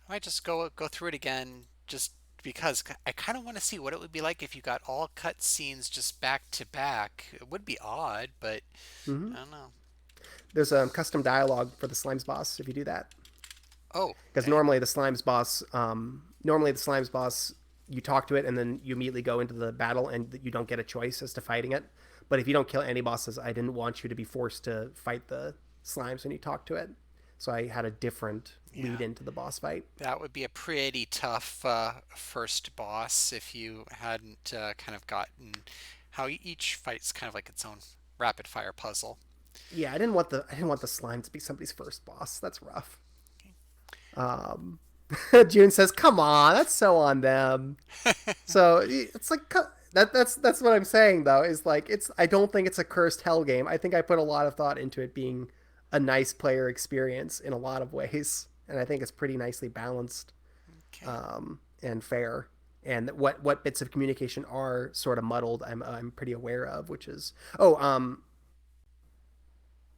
I might just go through it again just because I kind of want to see what it would be like if you got all cutscenes just back to back. It would be odd, but Mm-hmm. I don't know. There's a custom dialogue for the slimes boss if you do that. Oh, Because okay. normally the slimes boss, you talk to it and then you immediately go into the battle and you don't get a choice as to fighting it. But if you don't kill any bosses, I didn't want you to be forced to fight slimes when you talk to it. So I had a different lead Yeah. into the boss fight. That would be a pretty tough first boss if you hadn't kind of gotten how each fight's kind of like its own rapid fire puzzle. Yeah, I didn't want the slime to be somebody's first boss. That's rough. Um, June says, "Come on, that's so on them." So it's like that's what I'm saying though. Is like it's I don't think it's a cursed hell game. I think I put a lot of thought into it being a nice player experience in a lot of ways, and I think it's pretty nicely balanced Okay. and fair. And what bits of communication are sort of muddled, I'm pretty aware of, which is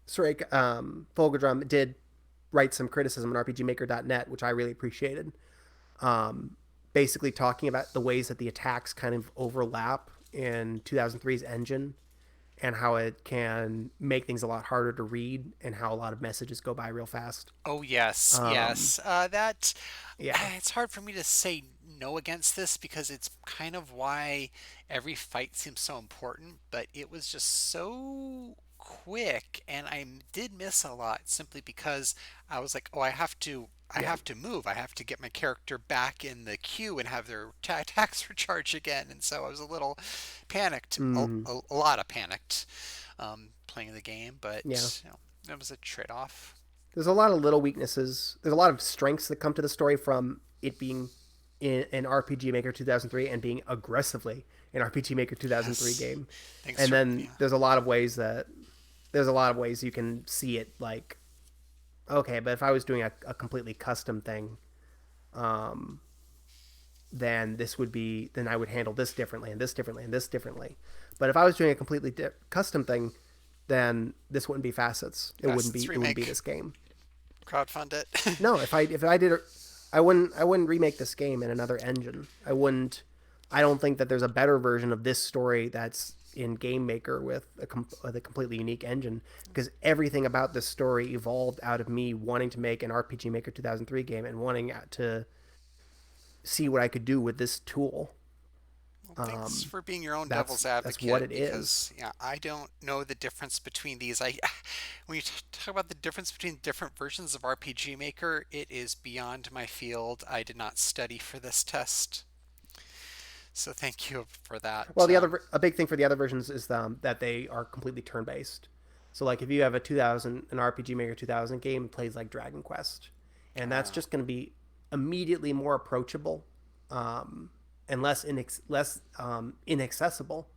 sorry, Fulgerdrum did write some criticism on RPGmaker.net, which I really appreciated. Um, Basically talking about the ways that the attacks kind of overlap in 2003's engine and how it can make things a lot harder to read and how a lot of messages go by real fast. Oh yes, Um, yes. That yeah, it's hard for me to say no against this because it's kind of why every fight seems so important, but it was just so quick and I did miss a lot simply because I was like, "Oh, I yeah, have to move. I have to get my character back in the queue and have their attacks recharge again." And so I was a little panicked, mm, a lot of panicked playing the game, yeah. but it was a trade-off. There's a lot of little weaknesses. There's a lot of strengths that come to the story from it being in an RPG Maker 2003 and being aggressively an RPG Maker 2003 Yes. game. Thanks And for then yeah. there's a lot of ways you can see it like, okay, but if I was doing a completely custom thing, um, then I would handle this differently and this differently and this differently. But if I was doing a completely custom thing, then this wouldn't be Facets. Facets It wouldn't be remake. this game. Crowdfund it. No, if I did, I wouldn't remake this game in another engine. I wouldn't. I don't think that there's a better version of this story that's in Game Maker with a completely unique engine because everything about this story evolved out of me wanting to make an RPG Maker 2003 game and wanting to see what I could do with this tool. Well, thanks for being your own devil's That's what advocate it is. because yeah, I don't know the difference between these. I when you talk about the difference between different versions of RPG Maker, it is beyond my field. I did not study for this test. So thank you for that. Well, the other a big thing for the other versions is that they are completely turn based. So like if you have a 2000 an RPG Maker 2000 game, it plays like Dragon Quest, and that's Uh, just going to be immediately more approachable, and less inaccessible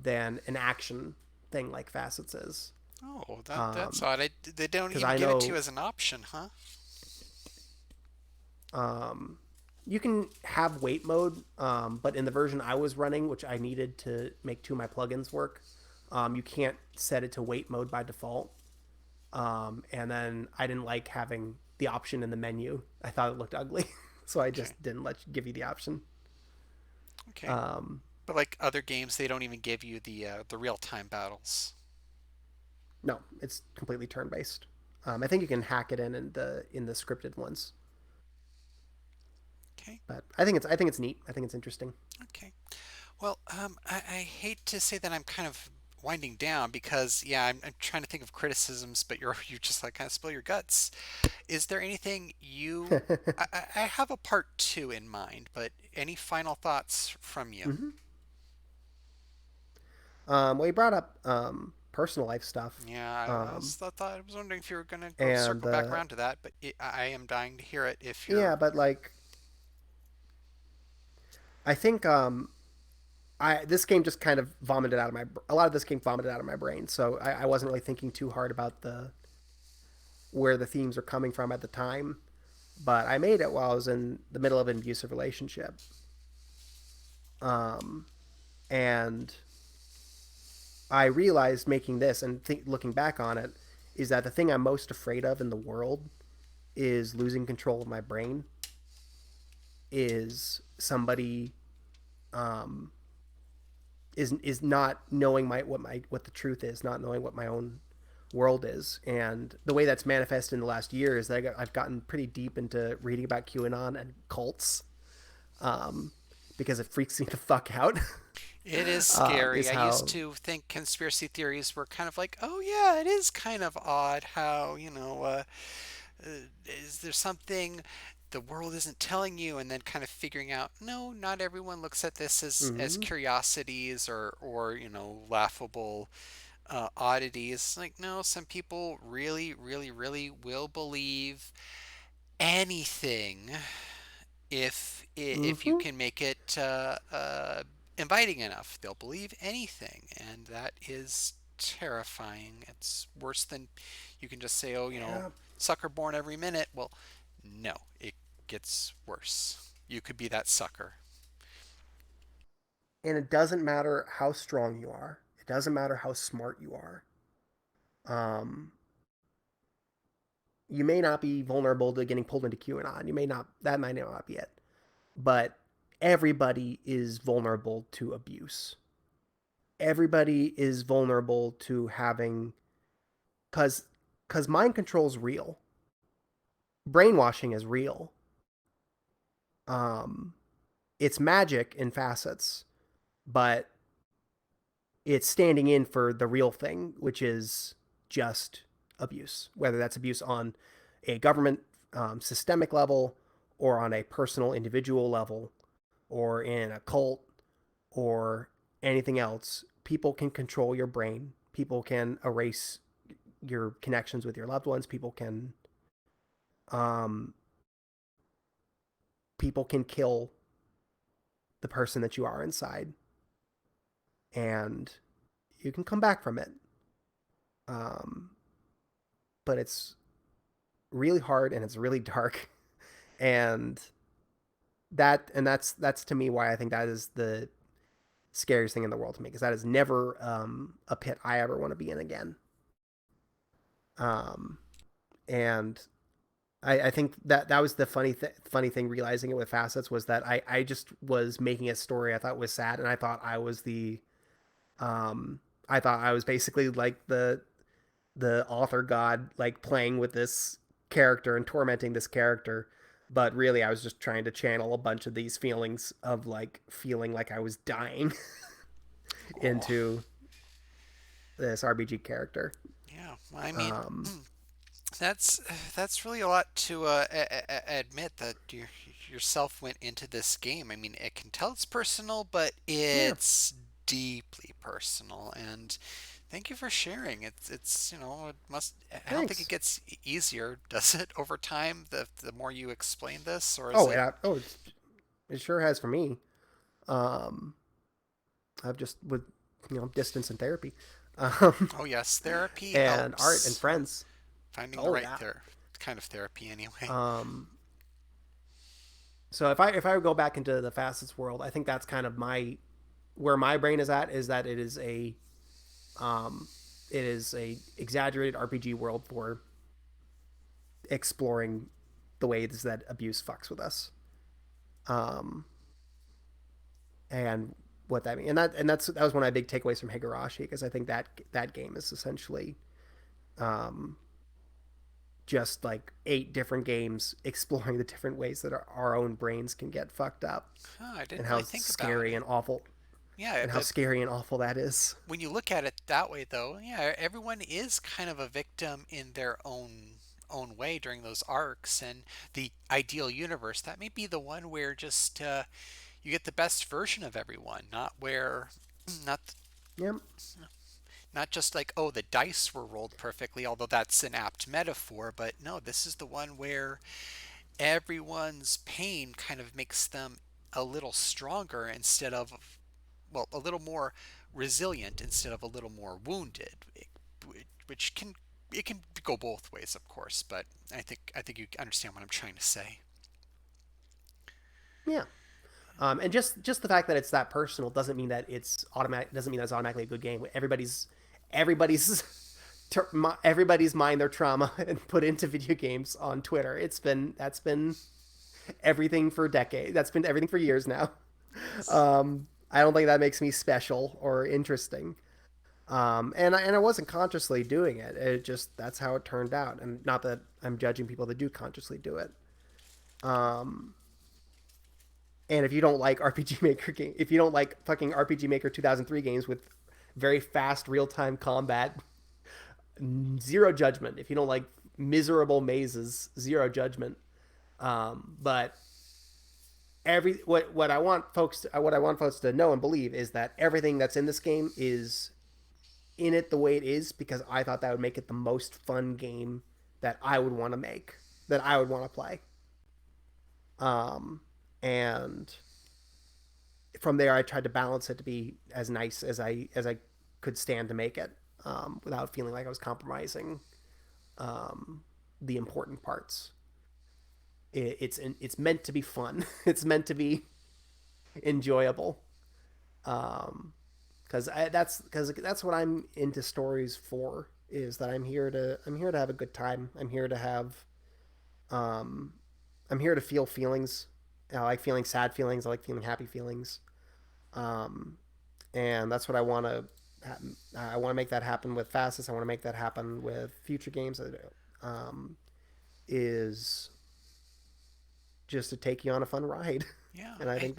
than an action thing like Facets is. oh, that's odd. They don't Because even I give it to you know as an option, huh? um, you can have wait mode, but in the version I was running, which I needed to make two of my plugins work, you can't set it to wait mode by default. And then I didn't like having the option in the menu. I thought it looked ugly, so I Okay, just didn't give you the option. okay. Um, But like other games, they don't even give you the real time battles. no, it's completely turn based. I think you can hack it in the scripted ones, Okay, but I think it's neat. I think it's interesting. okay. Well, I hate to say that I'm kind of winding down because, yeah, I'm trying to think of criticisms, but you're just like kind of spill your guts. Is there anything I have a part two in mind, but any final thoughts from you? Mm-hmm. Well, you brought up personal life stuff, Yeah, I was wondering if you were gonna go and circle back around to that, but I am dying to hear it if yeah, you're. but like I think I this game just kind of vomited out of my a lot of this game vomited out of my brain, so I wasn't really thinking too hard about the where the themes are coming from at the time. But I made it while I was in the middle of an abusive relationship, um, and I realized making this and looking back on it is that the thing I'm most afraid of in the world is losing control of my brain. Is somebody um, is not knowing what the truth is, not knowing what my own world is, and the way that's manifested in the last year is that I've gotten pretty deep into reading about QAnon and cults, um, because it freaks me the fuck out. It is Is scary. I used how. to think conspiracy theories were kind of like, oh yeah, it is kind of odd how, is there something the world isn't telling you, and then kind of figuring out, no, not everyone looks at this as Hmm. curiosities or laughable oddities. Like, no, some people really, really, really will believe anything if you Hmm. can make it inviting enough. They'll believe anything, and that is terrifying. It's worse than you can just say, oh, Yeah. sucker born every minute. Well, no, it gets worse. You could be that sucker. And it doesn't matter how strong you are. It doesn't matter how smart you are. Um, you may not be vulnerable to getting pulled into QAnon. You may not. That might not be it. But everybody is vulnerable to abuse. Everybody is vulnerable to having because mind control is real. Brainwashing is real. Um, it's magic in facets, but it's standing in for the real thing, which is just abuse, whether that's abuse on a government systemic level or on a personal individual level or in a cult or anything else. People can control your brain. People can erase your connections with your loved ones. Um, people can kill the person that you are inside, and you can come back from it. Um, but it's really hard and it's really dark, and that's to me why I think that is the scariest thing in the world to me, because that is never a pit I ever want to be in again. Um, and I think that was the funny thing realizing it with facets was that I just was making a story I thought was sad, and I thought I was the um I thought I was basically like the author god, like playing with this character and tormenting this character, but really I was just trying to channel a bunch of these feelings of like feeling like I was dying Oh, into this RBG character. yeah. I mean, Um, that's that's really a lot to admit that yourself went into this game. I mean, it can tell it's personal, but yeah, it's deeply personal. And thank you for sharing. It's it must. I don't think it thanks. gets easier, does it, over time? The more you explain this, or is Oh, it? it sure has for me. Um, I've just with distance and therapy, um, Oh yes, therapy and art and helps. friends. Finding the Oh right yeah. kind of therapy, anyway. Um, so if I go back into the facets world, I think that's kind of my where my brain is that um, it is a exaggerated RPG world for exploring the ways that abuse fucks with us, um, and what that means. That was one of my big takeaways from Higurashi, because I think that game is essentially um, just like 8 different games exploring the different ways that our own brains can get fucked up, Huh, I and didn't really how think about scary it. and awful Yeah, and how scary and awful that is. when you look at it that way, though, yeah, everyone is kind of a victim in their own way during those arcs. And the ideal universe, that may be the one where just you get the best version of everyone, not where not Yep. not just like, oh, the dice were rolled perfectly, although that's an apt metaphor. But no, this is the one where everyone's pain kind of makes them a little stronger instead of, well, a little more resilient instead of a little more wounded, which can, it can go both ways, of course. But I think you understand what I'm trying to say. Yeah. And just the fact that it's that personal doesn't mean that it's automatic. Doesn't mean that's automatically a good game. Everybody's everybody's mind their trauma and put into video games on Twitter. That's been everything for decades. That's been everything for years now. I don't think that makes me special or interesting. And I wasn't consciously doing it. It just that's how it turned out. And not that I'm judging people that do consciously do it. Um, And if you don't like RPG Maker game, if you don't like fucking RPG Maker 2003 games with very fast real time combat, zero judgment. If you don't like miserable mazes, zero judgment. But what I want folks to know and believe is that everything that's in this game is in it the way it is because I thought that would make it the most fun game that I would want to make, that I would want to play. Um, and from there, I tried to balance it to be as nice as I could stand to make it, without feeling like I was compromising um, the important parts. It's meant to be fun. It's meant to be enjoyable. Um, because that's what I'm into stories for. Is that I'm here to have a good time. Um, I'm here to feel feelings. I like feeling sad feelings. I like feeling happy feelings. Um, and that's what I want to. I want to make that happen with Facets. I want to make that happen with future games. Um, is just to take you on a fun ride, Yeah, and I think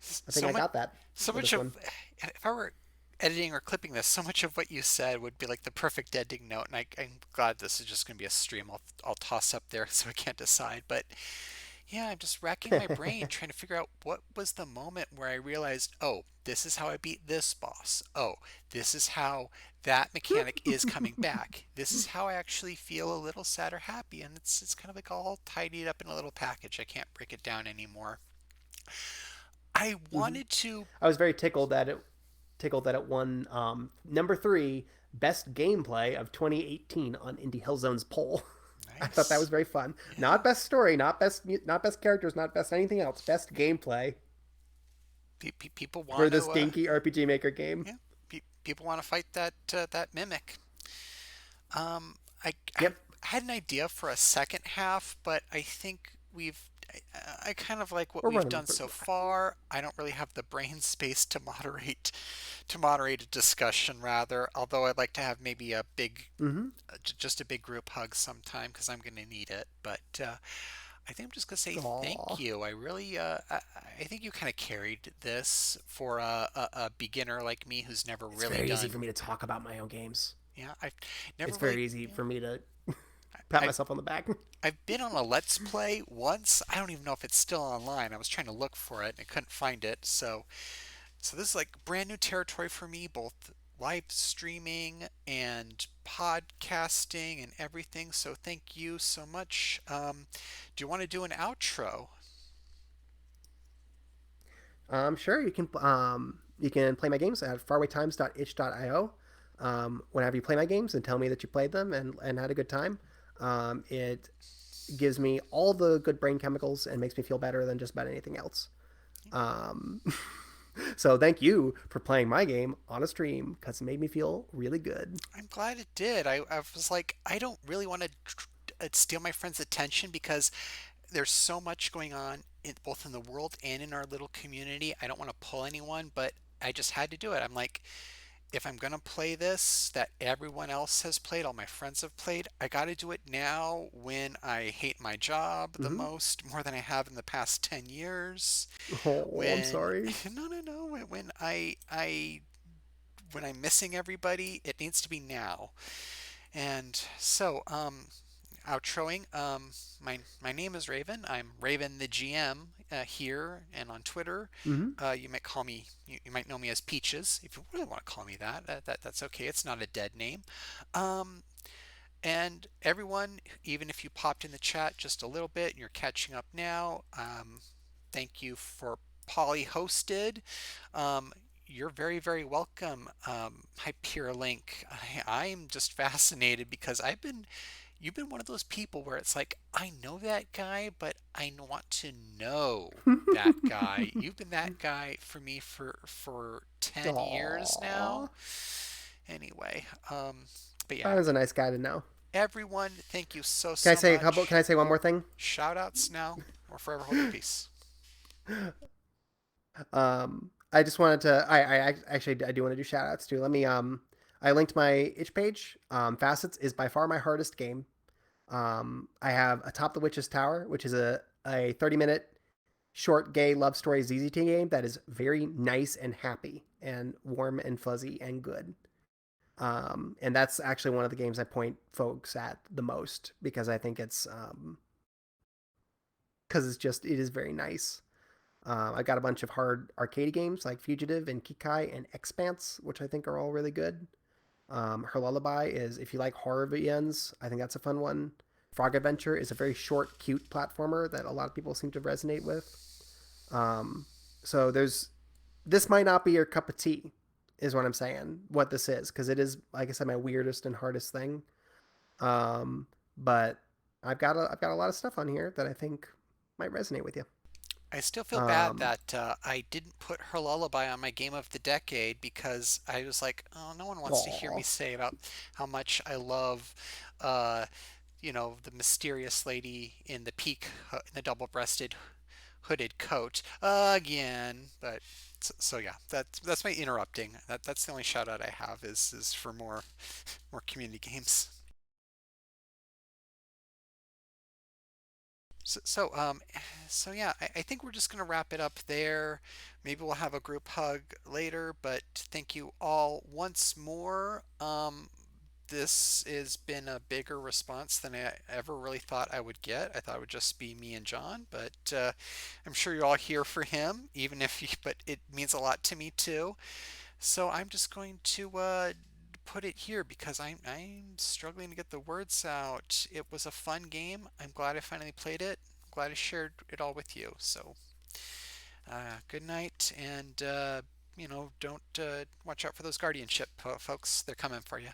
so I much, got that so with much this of one. if I were editing or clipping this, so much of what you said would be like the perfect ending note, and I'm glad this is just going to be a stream. I'll toss up there so I can't decide, but yeah, I'm just racking my brain trying to figure out what was the moment where I realized, oh, this is how I beat this boss. Oh, this is how that mechanic is coming back. This is how I actually feel a little sad or happy, and it's kind of like all tidied up in a little package. I can't break it down anymore. I Mm-hmm. wanted to. I was very tickled that it won number three best gameplay of 2018 on Indie Hellzone's poll. I thought that was Nice. very fun. Yeah. Not best story, not best characters, not best anything else. Best gameplay People for want this to. dinky RPG Maker game. Yeah. People want to fight that mimic. Um, I Yep. had an idea for a second half, but I think I kind of like what We're we've running. done so far. I don't really have the brain space to moderate a discussion rather. Although I'd like to have maybe Mm-hmm. just a big group hug sometime because I'm going to need it. But I think I'm just gonna say thank Aw. you. I really, I think you kind of carried this for a beginner like me who's never It's really very easy for done. me to talk about my own games. Yeah, I've never It's really. very easy Yeah, for me to pat I've myself on the back. I've been on a Let's Play once. I don't even know if it's still online. I was trying to look for it and I couldn't find it. So this is like brand new territory for me, both live streaming and podcasting and everything. So thank you so much. Do you want to do an outro? Sure, you can play my games at farawaytimes.itch.io. Whenever you play my games and tell me that you played them and had a good time, it gives me all the good brain chemicals and makes me feel better than just about anything else. Um, so thank you for playing my game on a stream because it made me feel really good. I'm glad it did. I was like, I don't really want to steal my friend's attention because there's so much going on both in the world and in our little community. I don't want to pull anyone, but I just had to do it. I'm like, if I'm going to play this that everyone else has played, all my friends have played, I got to do it now when I hate my job the Mm-hmm. most, more than I have in the past 10 years. Oh, I'm When, sorry. no, no, no, when I'm missing everybody, it needs to be now. And so, outroing. My name is Raven. I'm Raven the GM here and on Twitter. Mm-hmm. You might call me. You might know me as Peaches if you really want to call me that. That's okay. It's not a dead name. Um, and everyone, even if you popped in the chat just a little bit and you're catching up now, thank you for Polly hosted. Um, you're very, very welcome. Hi, Pure Link. I'm just fascinated because you've been one of those people where it's like, I know that guy, but I want to know that guy. You've been that guy for me for 10 years now. Aww. Anyway, but I yeah, was a nice guy to know. everyone, thank you so, Can I so say a couple? Can much. I say one more thing? Shout outs now or forever hold your peace. I just wanted to. Actually I do want to do shout outs too. Let me. I linked my itch page. Facets is by far my hardest game. I have Atop the Witch's Tower, which is a 30-minute short gay love story ZZT game that is very nice and happy and warm and fuzzy and good. And that's actually one of the games I point folks at the most because I think it's because it's just it is very nice. I got a bunch of hard arcade games like Fugitive and Kikai and Expanse, which I think are all really good. Her Lullaby is if you like horror VNs, I think that's a fun one. Frog Adventure is a very short, cute platformer that a lot of people seem to resonate with. Um, so there's this might not be your cup of tea, is what I'm saying. What this is because it is, like I said, my weirdest and hardest thing. But I've got a lot of stuff on here that I think might resonate with you. I still feel bad Um, that I didn't put Her Lullaby on my game of the decade because I was like, oh, no one wants to hear me Aw. say about how much I love, uh, the mysterious lady in the in the double-breasted hooded coat again. But so yeah, that's my interrupting. That's the only shout out I have is for more community games. So, so um, so yeah, I think we're just gonna wrap it up there. Maybe we'll have a group hug later, but thank you all once more. This has been a bigger response than I ever really thought I would get. I thought it would just be me and John, but I'm sure you're all here for him, even if you, but it means a lot to me too. So I'm just going to put it here because I'm struggling to get the words out. It was a fun game. I'm glad I finally played it. I'm glad I shared it all with you. So good night, and don't watch out for those guardianship folks. They're coming for you.